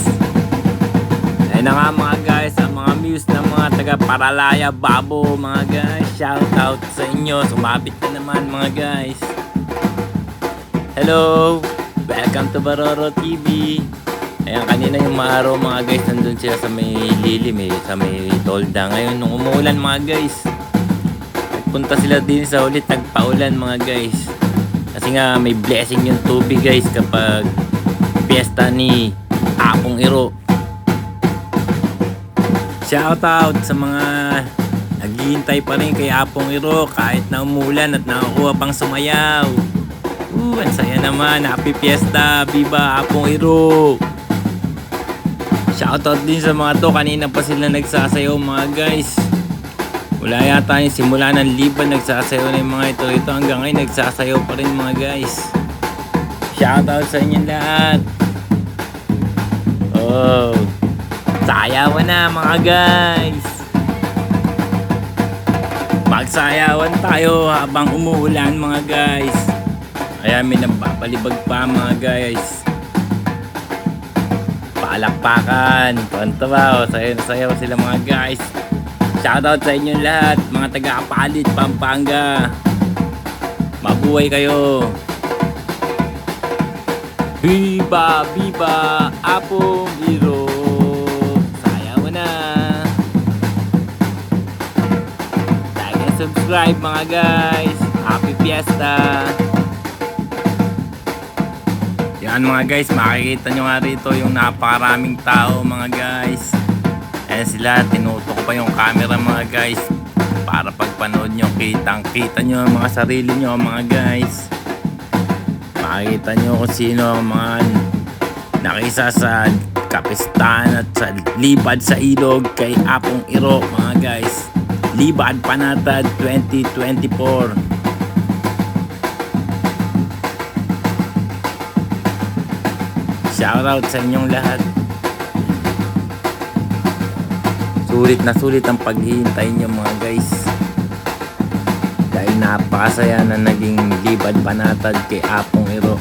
Ayun na nga mga guys, ang mga muse ng mga taga Paralaya, Babo mga guys. Shout out sa inyo, sumabit na naman mga guys. Hello, welcome to Baroro TV. Ayan, kanina yung maaraw mga guys, nandun sila sa may lilim sa may tolda. Ngayon nung umuulan mga guys, nagpunta sila din sa ulit, nagpaulan mga guys. Kasi nga may blessing yung tubig guys kapag fiesta ni Apong Iro. Shoutout sa mga naghihintay pa rin kay Apong Iro kahit na umulan at nakakuha pang sumayaw. Ang saya naman. Happy Fiesta! Viva Apong Iro! Shoutout din sa mga to. Kanina pa sila nagsasayaw mga guys. Wala yata yung simula ng liban nagsasayaw na yung mga ito. Ito hanggang ngayon nagsasayaw pa rin mga guys. Shoutout sa inyo lahat. Oh, sayawan na mga guys. Magsayawan tayo habang umuulan mga guys. Ayan, may nagpapalibag pa mga guys. Palakpakan, pantawa, sayaw sila mga guys. Shoutout sa inyo lahat, mga taga-Apalit, Pampanga. Mabuhay kayo. Viva, viva, Apong Iro. Sayaw na. Like and subscribe mga guys. Happy Fiesta. Yan mga guys, makikita nyo nga rito yung napakaraming tao mga guys. Ayan sila, tinutok pa yung camera mga guys para pagpanood nyo, kitang-kita nyo ang mga sarili nyo mga guys. Makikita nyo kung sino ang mga nakisa sa kapistahan at sa libad sa ilog kay Apong Iro mga guys. Libad Panatad 2024. Shoutout sa inyong lahat. Sulit na sulit ang paghihintay nyo mga guys. Dahil napakasaya na naging libad panatad kay Apong Iro.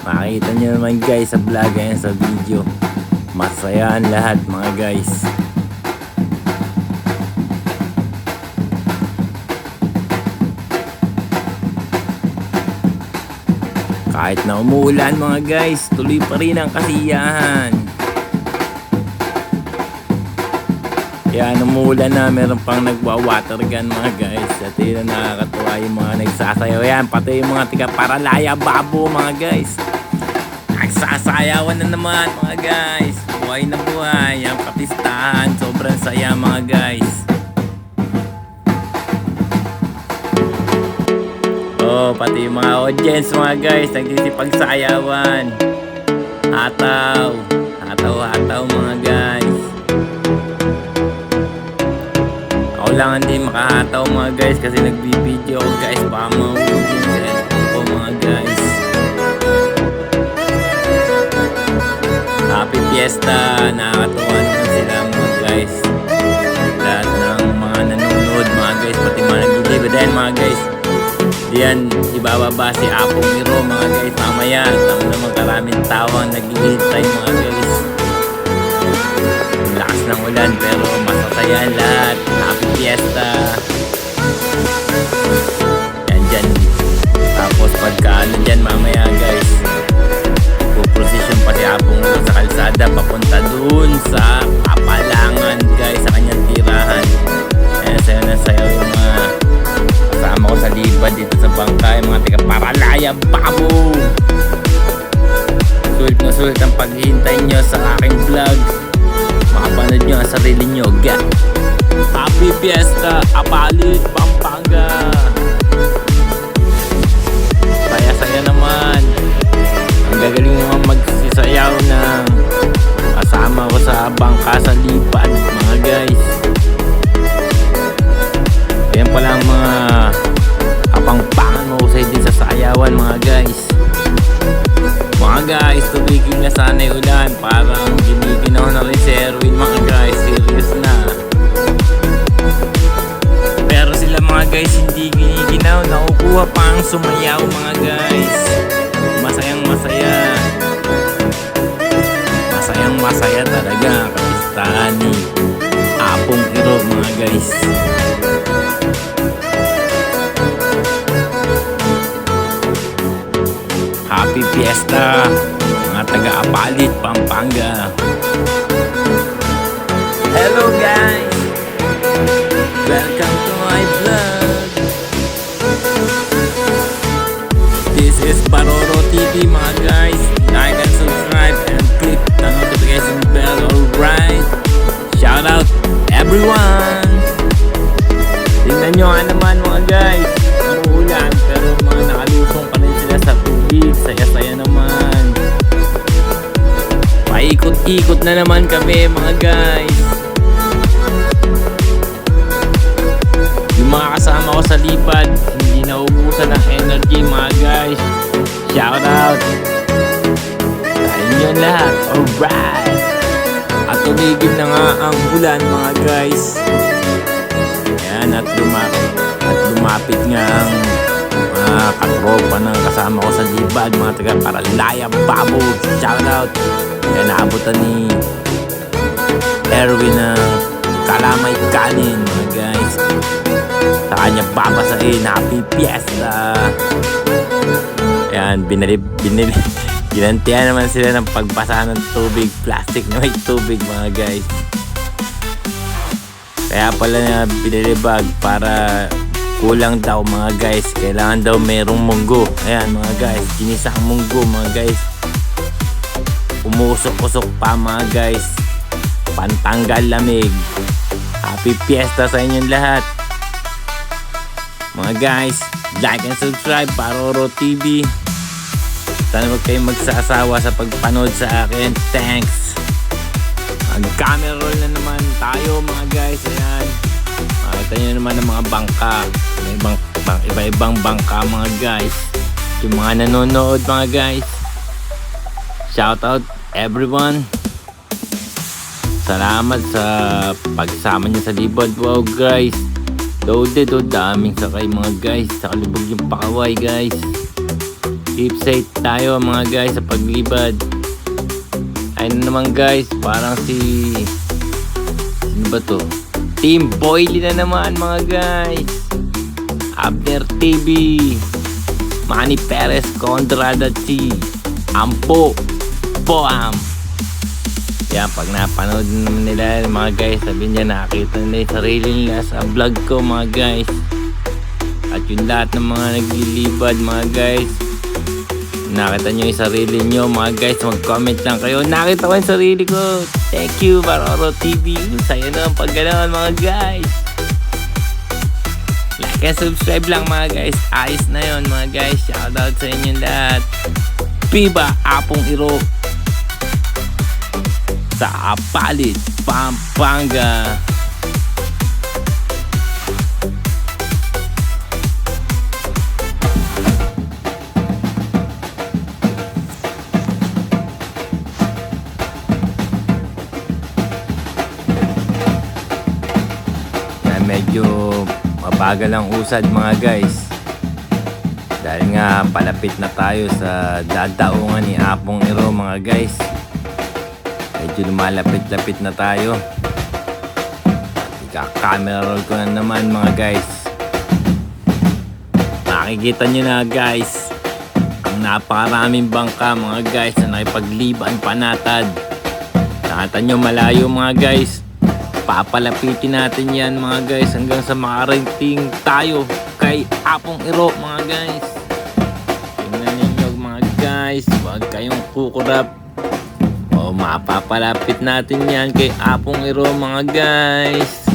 Makikita nyo naman guys sa vlog yan, sa video. Masaya ang lahat mga guys. Kahit na umuulan mga guys, tuloy pa rin ang kasiyahan. Yan, umuulan na, meron pang nagwa-water gun mga guys. At yun na nakakatuwa yung mga nagsasayaw. Yan, pati yung mga tiga Paralaya, Babo mga guys. Nagsasayawan na naman mga guys. Buhay na buhay, ang kapistahan. Sobrang saya mga guys. Oh, pati yung mga audience mga guys, nagsisipagsayawan. Hataw. Hataw mga guys. Ako lang hindi makahataw mga guys kasi nagbibideo ako guys. Baka mahulog yung cellphone ko mga guys. Happy Fiesta. Nakakatuwa naman sila mga guys. Lahat ng mga nanonood mga guys. Pati mga naglilibad din mga guys. Diyan ibababa si Apong Hero mga guys. Mamaya tama naman karaming tao ang naghihintay mga guys. Lakas ng ulan pero masasayan lahat. Happy Fiesta. Yan dyan. Tapos pagka ano dyan mamaya guys, puprosesyon pa si Apong Hero sa kalsada papunta dun sa Kapalangan guys, sa kanyang tirahan. Ayan, sayo na sayo yung mga kasama ko sa libad dito sa bangkay, mga tiga Paralaya, babo! Sulit na sulit ang paghihintay nyo sa aking vlog. Makapanood nyo ang sarili nyo, ga! Happy Fiesta, Apalit, Pampanga! Saya-saya naman. Ang gagaling naman magsisayaw ng kasama ko sa bangka sa lipad, mga guys. Yan pala ang mga kapangpangan mo sa din sa sayawan mga guys. Mga guys, tumigil na sana yung ulan. Parang giniginaw na rin si Erwin mga guys. Serious na. Pero sila mga guys hindi giniginaw. Nakukuha pa ang sumayaw mga guys. Masayang masaya. Masayang masaya talaga ang kapistahan ni Apong Hero mga guys. Happy Fiesta, mga taga-Apalit, Pampanga. Hello guys! Welcome to my vlog. This is Baroro TV mga guys. Like and subscribe and click the notification bell, alright? Shout out everyone! Tingnan nyo nga naman mga guys. Umuulan pero mga nakalusong pa rin sila sa tubig. Saya-saya naman. Paikot-ikot na naman kami mga guys. Yung mga kasama ko sa lipad hindi naubusan ng energy mga guys. Shout out sa inyo lahat, alright. At tumigil na nga ang ulan mga guys. Ayan, at lumapit nga ang mga katropa na kasama ko sa libad, mga taga Paralaya, babo. Shout out. Ayan, naabutan ni Erwin ng kalamay kanin mga guys. Sa kanya babasahin. Happy Fiesta. Ayan, ginantihan naman sila ng pagbasa ng tubig, plastic na may tubig mga guys. Kaya pala na binilibag para kulang daw mga guys. Kailangan daw merong munggo. Ayan mga guys, ginisang munggo mga guys. Umusok-usok pa mga guys. Pantanggal lamig. Happy Fiesta sa inyong lahat. Mga guys, like and subscribe, Baroro TV. Sana huwag kayong magsasawa sa pagpanood sa akin. Thanks. Mag-camera roll na naman tayo mga guys. Ayan. Makita nyo naman ang mga bangka. Iba-ibang bangka mga guys. Yung mga nanonood mga guys. Shout out everyone. Salamat sa pagsama nyo sa libad. Wow guys. Loaded o daming sakay mga guys. Sa kalubog yung Pakaway guys. Keep safe tayo mga guys sa paglibad. Ayun naman guys, parang sino ba to? Team Boily na naman mga guys. Abner TV, Manny Perez, Conrad at si Ampo Poam. Yan, pag napanood naman nila mga guys, sabihin niya nakakita nila yung sarili nila sa vlog ko mga guys. At yung lahat ng mga naglilibad mga guys, nakita nyo yung sarili nyo mga guys, mag-comment lang kayo. Nakita ko yung sarili ko. Thank you Baroro TV. Saya naman pag ganoon mga guys. Like and subscribe lang mga guys. Ayos na yun mga guys. Shoutout sa inyo lahat. Viva Apong Hero. sa Apalit, Pampanga. Medyo mabagal ang usad mga guys, dahil nga palapit na tayo sa dadaungan ni Apong Iro mga guys. Medyo lumalapit-lapit na tayo. Ika-camera roll ko na naman mga guys. Makikita nyo na guys ang napakaraming bangka mga guys na nakipagliban panatad. Nakita nyo malayo mga guys. Papalapitin natin yan mga guys hanggang sa makarating tayo kay Apong Iro mga guys. Tingnan ninyo mga guys, huwag kayong kukurap. O mapapalapit natin yan kay Apong Iro mga guys.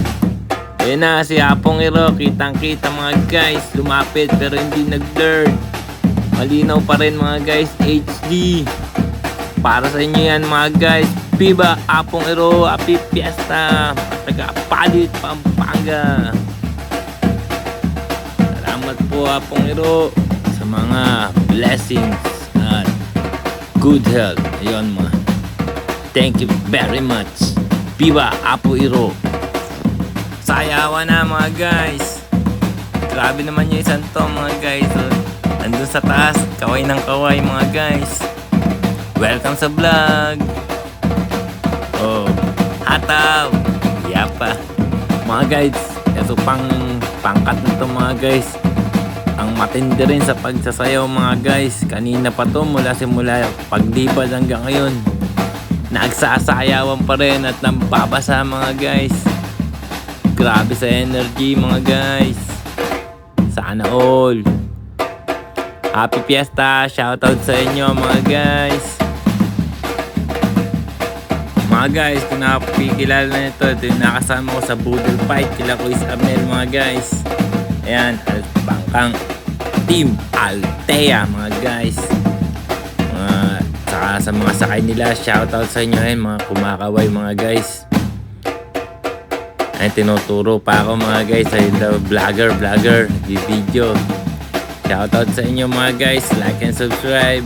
Ayan na si Apong Iro, kitang kita mga guys. Lumapit pero hindi nag-blur. Malinaw pa rin mga guys, HD. Para sa inyo yan mga guys. Viva Apong Iro, Happy Fiesta, taga Apalit, Pampanga. Salamat po Apong Iro sa mga blessings at good health. Ayun mga. Thank you very much. Viva Apong Iro. Sayawan na mga guys. Grabe naman yung isang to mga guys. Nandun sa taas, kaway ng kaway mga guys. Welcome sa vlog. Oh, hataw. Yapa. Mga guys, ito pangkat na to mga guys. Ang matindi rin sa pagsasayaw mga guys. Kanina pa to mula simula paglipad hanggang ngayon. Nagsasayawan pa rin at nambabasa mga guys. Grabe sa energy mga guys. Sana all. Happy Fiesta. Shoutout sa inyo mga guys. Mga guys, kung nakapikilala na ito yung nakasama ko sa Boodle Fight, kila Kuis Amel mga guys. Ayan, bangkang Team Altea mga guys. Saka sa mga sakay nila, shoutout sa inyo yun, mga kumakaway mga guys. Ay, tinuturo pa ako mga guys sa vlogger, video. Shoutout sa inyo mga guys, like and subscribe.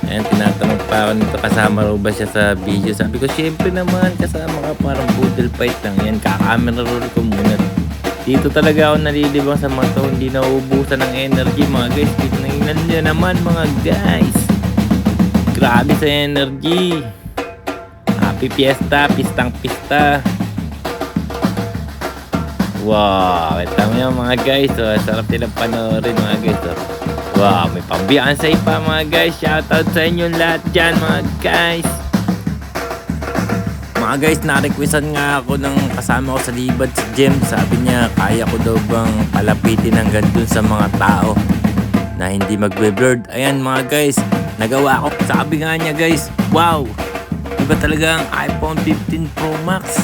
Ayan, tinatanong pa ako nito kasama raw ba siya sa video. Sabi ko, syempre naman, kasama ka, parang Boodle Fight lang yan. Kakamera roll ko muna. Dito talaga ako nalilibang sa mga to. Hindi nauubusan ng energy mga guys. Dito nanginan nyo naman mga guys. Grabe sa energy. Happy Fiesta, pistang pista. Wow, ito mo yung mga guys. So, sarap nilang panoorin mga guys. So, wow, may pambiyansay pa mga guys. Shoutout sa inyo lahat dyan mga guys. Mga guys, na-requestan nga ako ng kasama ko sa libad si Jem. Sabi niya, kaya ko daw bang palapitin hanggang dun sa mga tao na hindi magbe-blurred. Ayan mga guys, nagawa ko. Sabi nga niya guys, wow, iba talaga ang iPhone 15 Pro Max.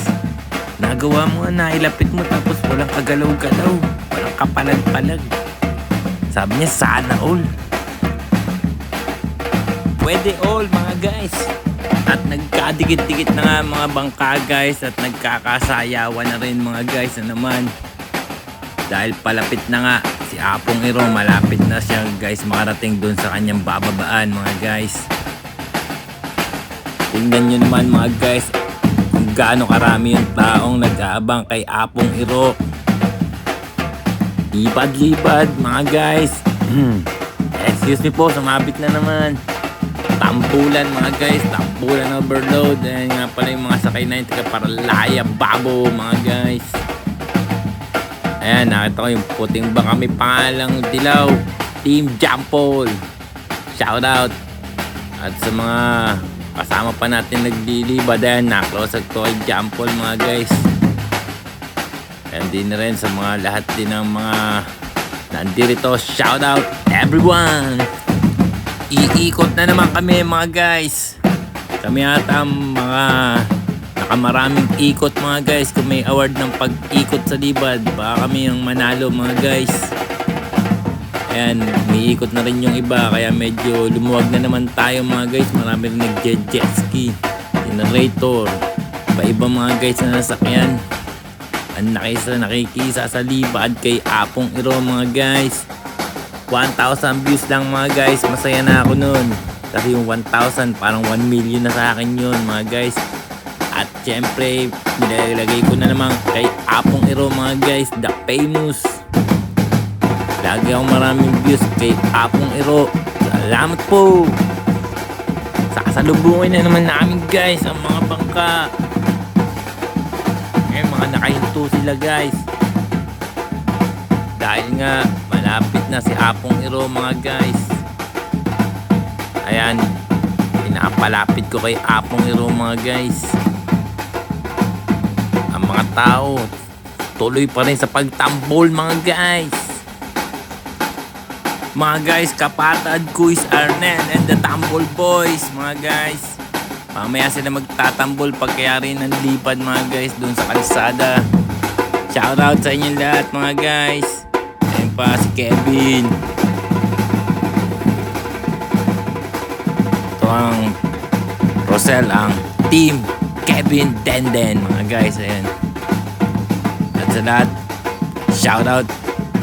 Nagawa mo na, ilapit mo tapos walang kagalaw-galaw, walang kapalag-palag. Sabi niya, sana all. Pwede all mga guys. At nagkadikit-dikit na nga mga bangka guys. At nagkakasayawan na rin mga guys na naman. Dahil palapit na nga si Apong Iro. Malapit na siya guys makarating dun sa kanyang bababaan mga guys. Tingnan nyo naman mga guys kung gaano karami yung taong nag-aabang kay Apong Iro. Libad-libad mga guys. Excuse me po, sumabit na naman. Tambulan mga guys, tambulan overload. Ayan nga pala yung mga sakay na yun, taga Paralaya, Babo mga guys. Ayan, nakita ko yung puting bangka, may pangalang dilaw, Team Jampol. Shout out. At sa mga kasama pa natin naglilibad, ayan, na-close ko kay Jampol mga guys. And din na rin sa mga lahat din ng mga nandirito. Shout out everyone. Iikot na naman kami mga guys. Kami ata mga nakamaraming ikot mga guys. Kung may award ng pag-ikot sa libad, baka kami yung manalo mga guys. Ayan, umiikot na rin yung iba. Kaya medyo lumuwag na naman tayo mga guys. Marami rin nag-jet ski. generator, iba mga guys na nasakyan. Ang nakikisa sa libad kay Apong Iro mga guys. 1,000 views lang mga guys, masaya na ako nun. Kasi yung 1,000 parang 1 million na sa akin yun mga guys. At syempre nilalagay ko na naman kay Apong Iro mga guys, the famous. Lagi akong maraming views kay Apong Iro. Salamat po. Sasalubungin na naman namin guys ang mga bangka. Mga nakahinto sila guys. Dahil nga malapit na si Apong Iro mga guys. Ayan, pinapalapit ko kay Apong Iro mga guys. Ang mga tao tuloy pa rin sa pagtambol mga guys. Mga guys, kapatid ko is Arnel and the Tambol Boys mga guys. Mamaya sila magtatambol pagkayari ng lipad mga guys doon sa kalsada. Shoutout sa inyo lahat mga guys. Ayun pa si Kevin. Ito ang Rosel, ang team Kevin Denden mga guys. Ayan. At sa lahat, shoutout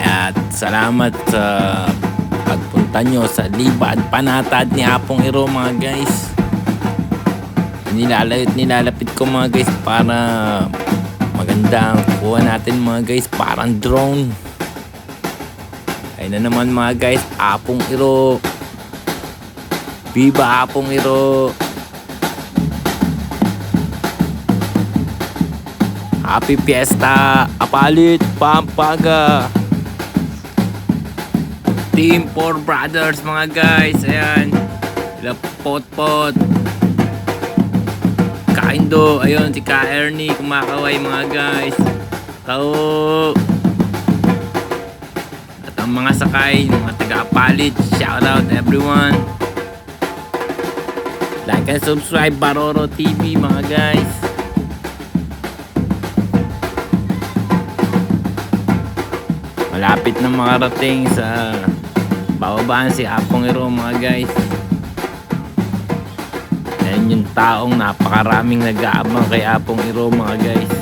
at salamat sa pagpunta nyo sa Libad Panatad ni Apong Iro mga guys. Nilalapit ko mga guys para maganda ang kuha natin mga guys, parang drone. Ayun na naman mga guys, Apong Iro. Viva Apong Iro. Happy Fiesta Apalit Pampanga. Team 4 Brothers mga guys. Ayan, sila Potpot, Kaindo, ayun si Ka Ernie kumakaway mga guys. Tao. At ang mga sakay, mga taga-Apalit, shoutout everyone. Like and subscribe Baroro TV mga guys. Malapit na makarating sa bababaan si Apong Iro mga guys. Ayan yung taong napakaraming nag-aabang kay Apong Iro mga guys.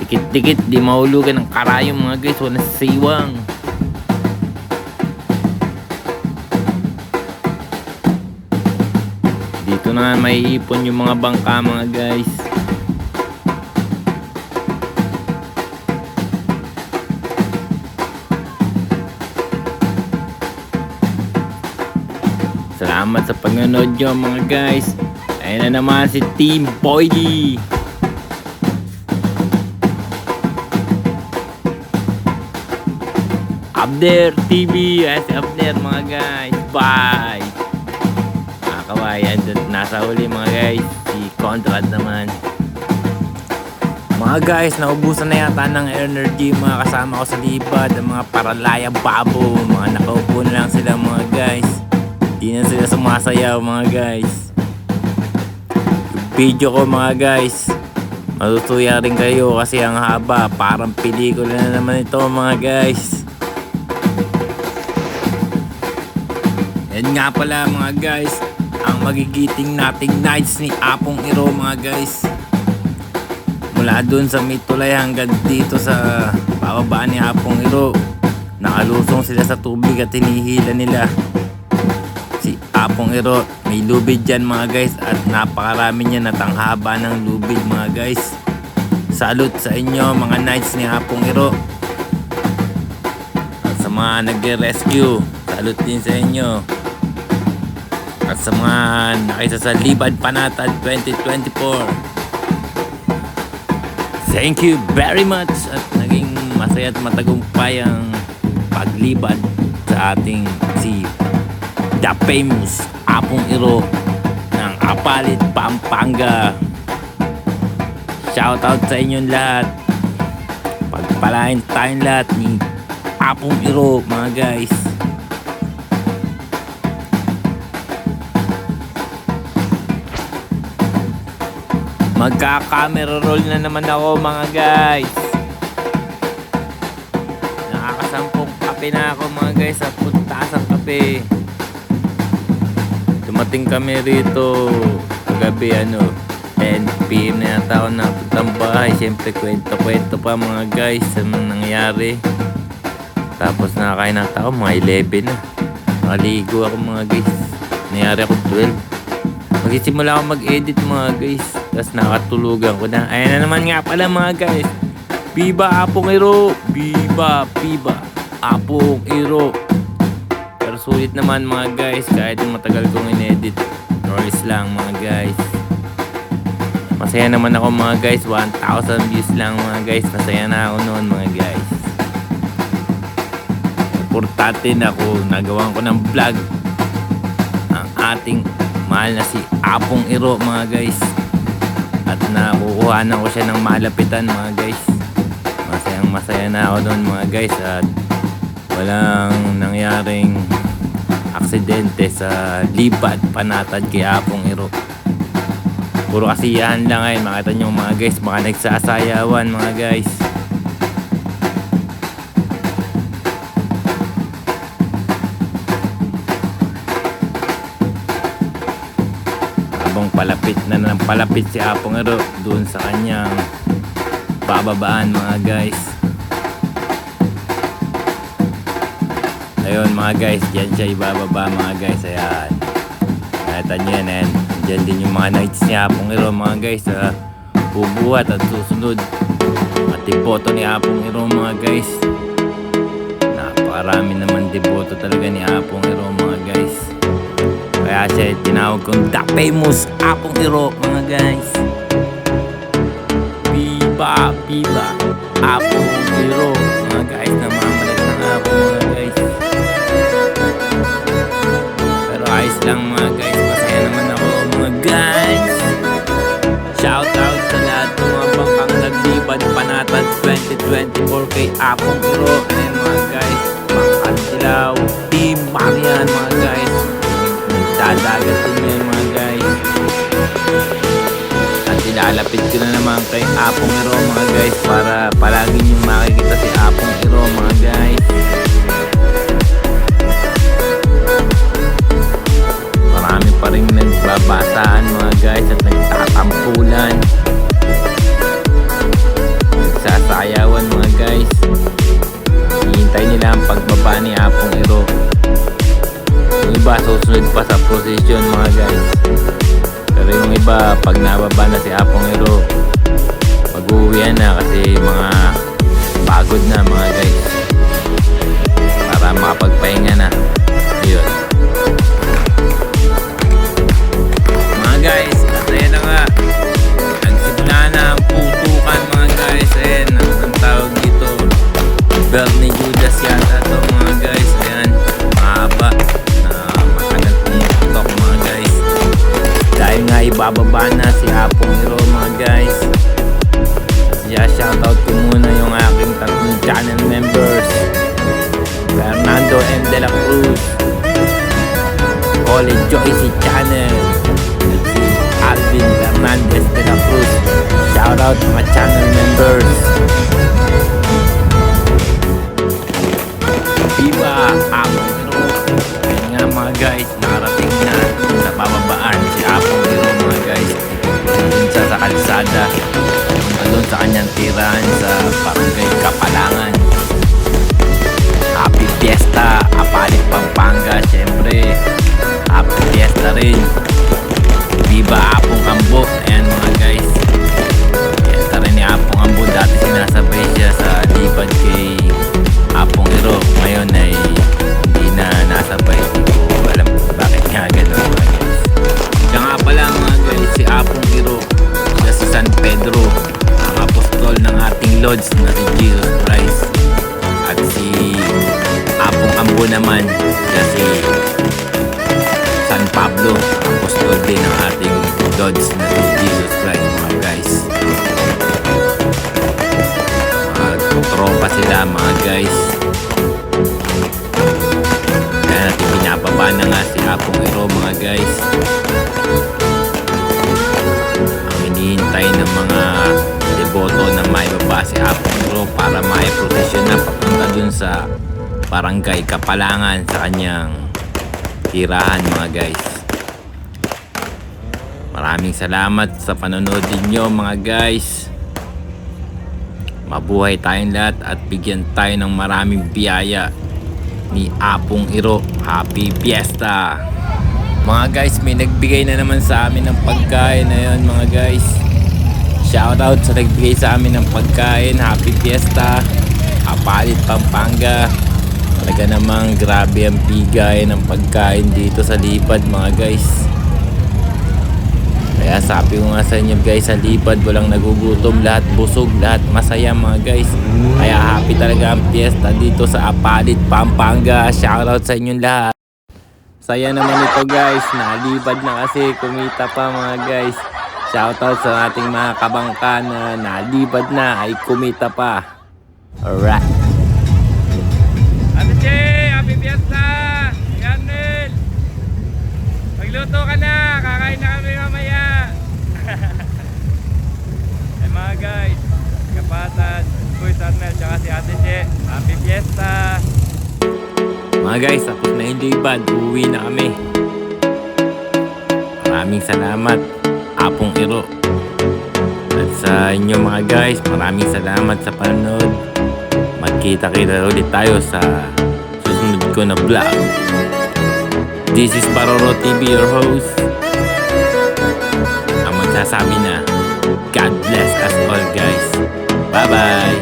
Dikit-dikit di mahulugan ng karayong mga guys, walang siwang. Dito na may ipon yung mga bangka mga guys. Salamat sa panonood nyo mga guys. Ayun na naman si Team Boydy. Abner TV, si Abner mga guys. Bye. Kawayan, nasa huli mga guys. Si Conrad naman. Mga guys, naubusan na yata ng energy mga kasama ko sa libad. Ang mga paralaya babo, mga nakaupo na lang sila mga guys. Di na sila sumasayaw mga guys. Yung video ko mga guys, matutuya rin kayo kasi ang haba. Parang pelikula na naman ito mga guys. Yan nga pala mga guys, ang magigiting nating nights ni Apong Iro mga guys. Mula dun sa Mitulay hanggang dito sa bababaan ni Apong Iro, nakalusong sila sa tubig at hinihila nila si Apong Iro. May lubid dyan mga guys at napakarami niya at ang haba ng lubid mga guys. Salute sa inyo mga nights ni Apong Iro. At sa mga nagre-rescue, salute din sa inyo. At sa mga nakisa sa Libad Panatad 2024, thank you very much. At naging masaya at matagumpay ang paglibad sa ating si the famous Apong Iro ng Apalit, Pampanga. Shoutout sa inyong lahat. Pagpalain tayong lahat ni Apong Iro mga guys. Magka-camera roll na naman ako mga guys. Nakakasampung kape na ako mga guys sa puntasang kape. Dumating kami rito kagabi 10 PM na yata ako napuntang bahay. Siyempre kwento pa mga guys sa mga nangyari. Tapos nakakain na ako mga 11 na. Nakaligo ako mga guys. Nangyari ako 12. Magsisimula ako mag-edit mga guys. Tapos nakatulugan ko na. Ayan na naman nga pala mga guys. Viva Apong Iro! Viva Apong Iro! Pero sulit naman mga guys. Kahit matagal kong inedit. Noise lang mga guys. Masaya naman ako mga guys. 1,000 views lang mga guys. Masaya na ako noon mga guys. Importante na ako. Nagawan ko ng vlog. Ang ating mahal na si Apong Iro mga guys. At nakukuhanan ko siya ng malapitan mga guys. Masaya na ako doon mga guys. At walang nangyaring aksidente sa lipad panatad kay Apong Iro. Puro kasiyahan lang ngayon. Makita nyo mga guys, baka nagsasayawan mga guys. Habang palapit si Apong Iro doon sa kanyang bababaan mga guys. Ayun mga guys, dyan siya ibababa mga guys. Ayan, nakita nyo yan. Ayan, dyan din yung mga nights ni Apong Iro mga guys. Bubuhat at susunod at deboto ni Apong Iro mga guys. Napakarami naman deboto talaga ni Apong Iro mga guys. Kaya siya tinawag kong The Famous Apong Iro mga guys. Viva Apong Iro mga guys. Namamalat ng Apong mga guys. Pero ayos lang mga guys. Masaya naman ako mga guys. Shout out sa lahat ng mga bangkang naglipad panatad 2024 kay Apong Iro. Ayan mga guys, Bangkang Dilaw, Team Marian mga guys. Nagdadagat din yan mga guys. At ilalapit ko na naman kay Apong Iro mga guys, para palagi nyo makikita si Apong Iro mga guys. Marami pa rin nagbabasaan mga guys at nagtatampulan, nagsasayawan mga guys. Hihintay nila ang pagbaba ni Apong Iro. Yung iba susunod pa sa procession mga guys. Pero yung iba pag nababa na si Apong Iro, mag-uwian na kasi mga pagod na mga guys, para makapagpahinga na. Yun mga guys, at ayan na nga, nagsimula na ang putukan mga guys. Ayan, ang tawag dito, Bernie Judas yata to mga guys. Ayan, mahaba na matagal pumutok mga guys. Dahil nga ibababa na si Apong Iro mga guys. At shoutout ko muna yung aking tatlong channel members, Fernando M. De La Cruz, Colin Joyce Channel, si Alvin Fernandez De La Cruz. Shoutout mga channel members. Viva Apong Iro. Ayun nga mga guys, nakarating na sa bababaan si Apong Iro mga guys. Doon siya sa kalsada, doon sa kanyang tirahan sa Barangay Kapalangan. Happy Fiesta Apalit Pampanga. Siyempre happy Fiesta rin. Viva Apong Ambo. Ayan mga guys, fiesta rin ni Apong Ambo. Dati sinasabay siya sa lipad kay Apong Iro. Ngayon ay hindi na nasabay. Hindi ko alam bakit nga gano'n mga guys. Siya nga pala mga guys, si Apong Iro, siya si San Pedro, ang apostol ng ating Lords na si Jesus Christ. At si Apong Ambo naman, siya si San Pablo, apostol din ng ating Lords na si Jesus Christ mga guys. Tropa sila mga guys. Kaya natin pinapaba na nga si Apong Iro mga guys. Ang hinihintay ng mga deboto na maibaba si Apong Iro para maiprosesyon na papunta dun sa Barangay Kapalangan sa kanyang tirahan mga guys. Maraming salamat sa panonood ninyo mga guys. Mabuhay tayong lahat at bigyan tayo ng maraming biyaya ni Apong Iro. Happy Fiesta! Mga guys, may nagbigay na naman sa amin ng pagkain na yun mga guys. Shoutout sa nagbigay sa amin ng pagkain. Happy Fiesta! Apalit, Pampanga. Talaga namang grabe ang bigay ng pagkain dito sa Lipad mga guys. Kaya sabi ko nga sa inyo guys, sa Lipad walang nagugutom, lahat busog, lahat masaya mga guys. Kaya happy talaga ang fiesta dito sa Apalit, Pampanga. Shoutout sa inyong lahat. Saya naman ito guys, nalipad na kasi, kumita pa mga guys. Shoutout sa ating mga kabangka na nalipad na ay kumita pa. Alright. Ate Che, happy fiesta! Yanel! Magluto ka na, kakain na kami mamaya. Ay mga guys, Kapatan, Boy Sarnel, tsaka si Ate Che, happy fiesta! Mga guys, tapos na yung Lipad, uuwi na kami. Maraming salamat, Apong Iro. At sa inyo mga guys, maraming salamat sa panonood. Magkita-kita ulit tayo sa susunod ko na vlog. This is Paroro TV, your host. Ang magsasabi na, God bless us all guys. Bye bye!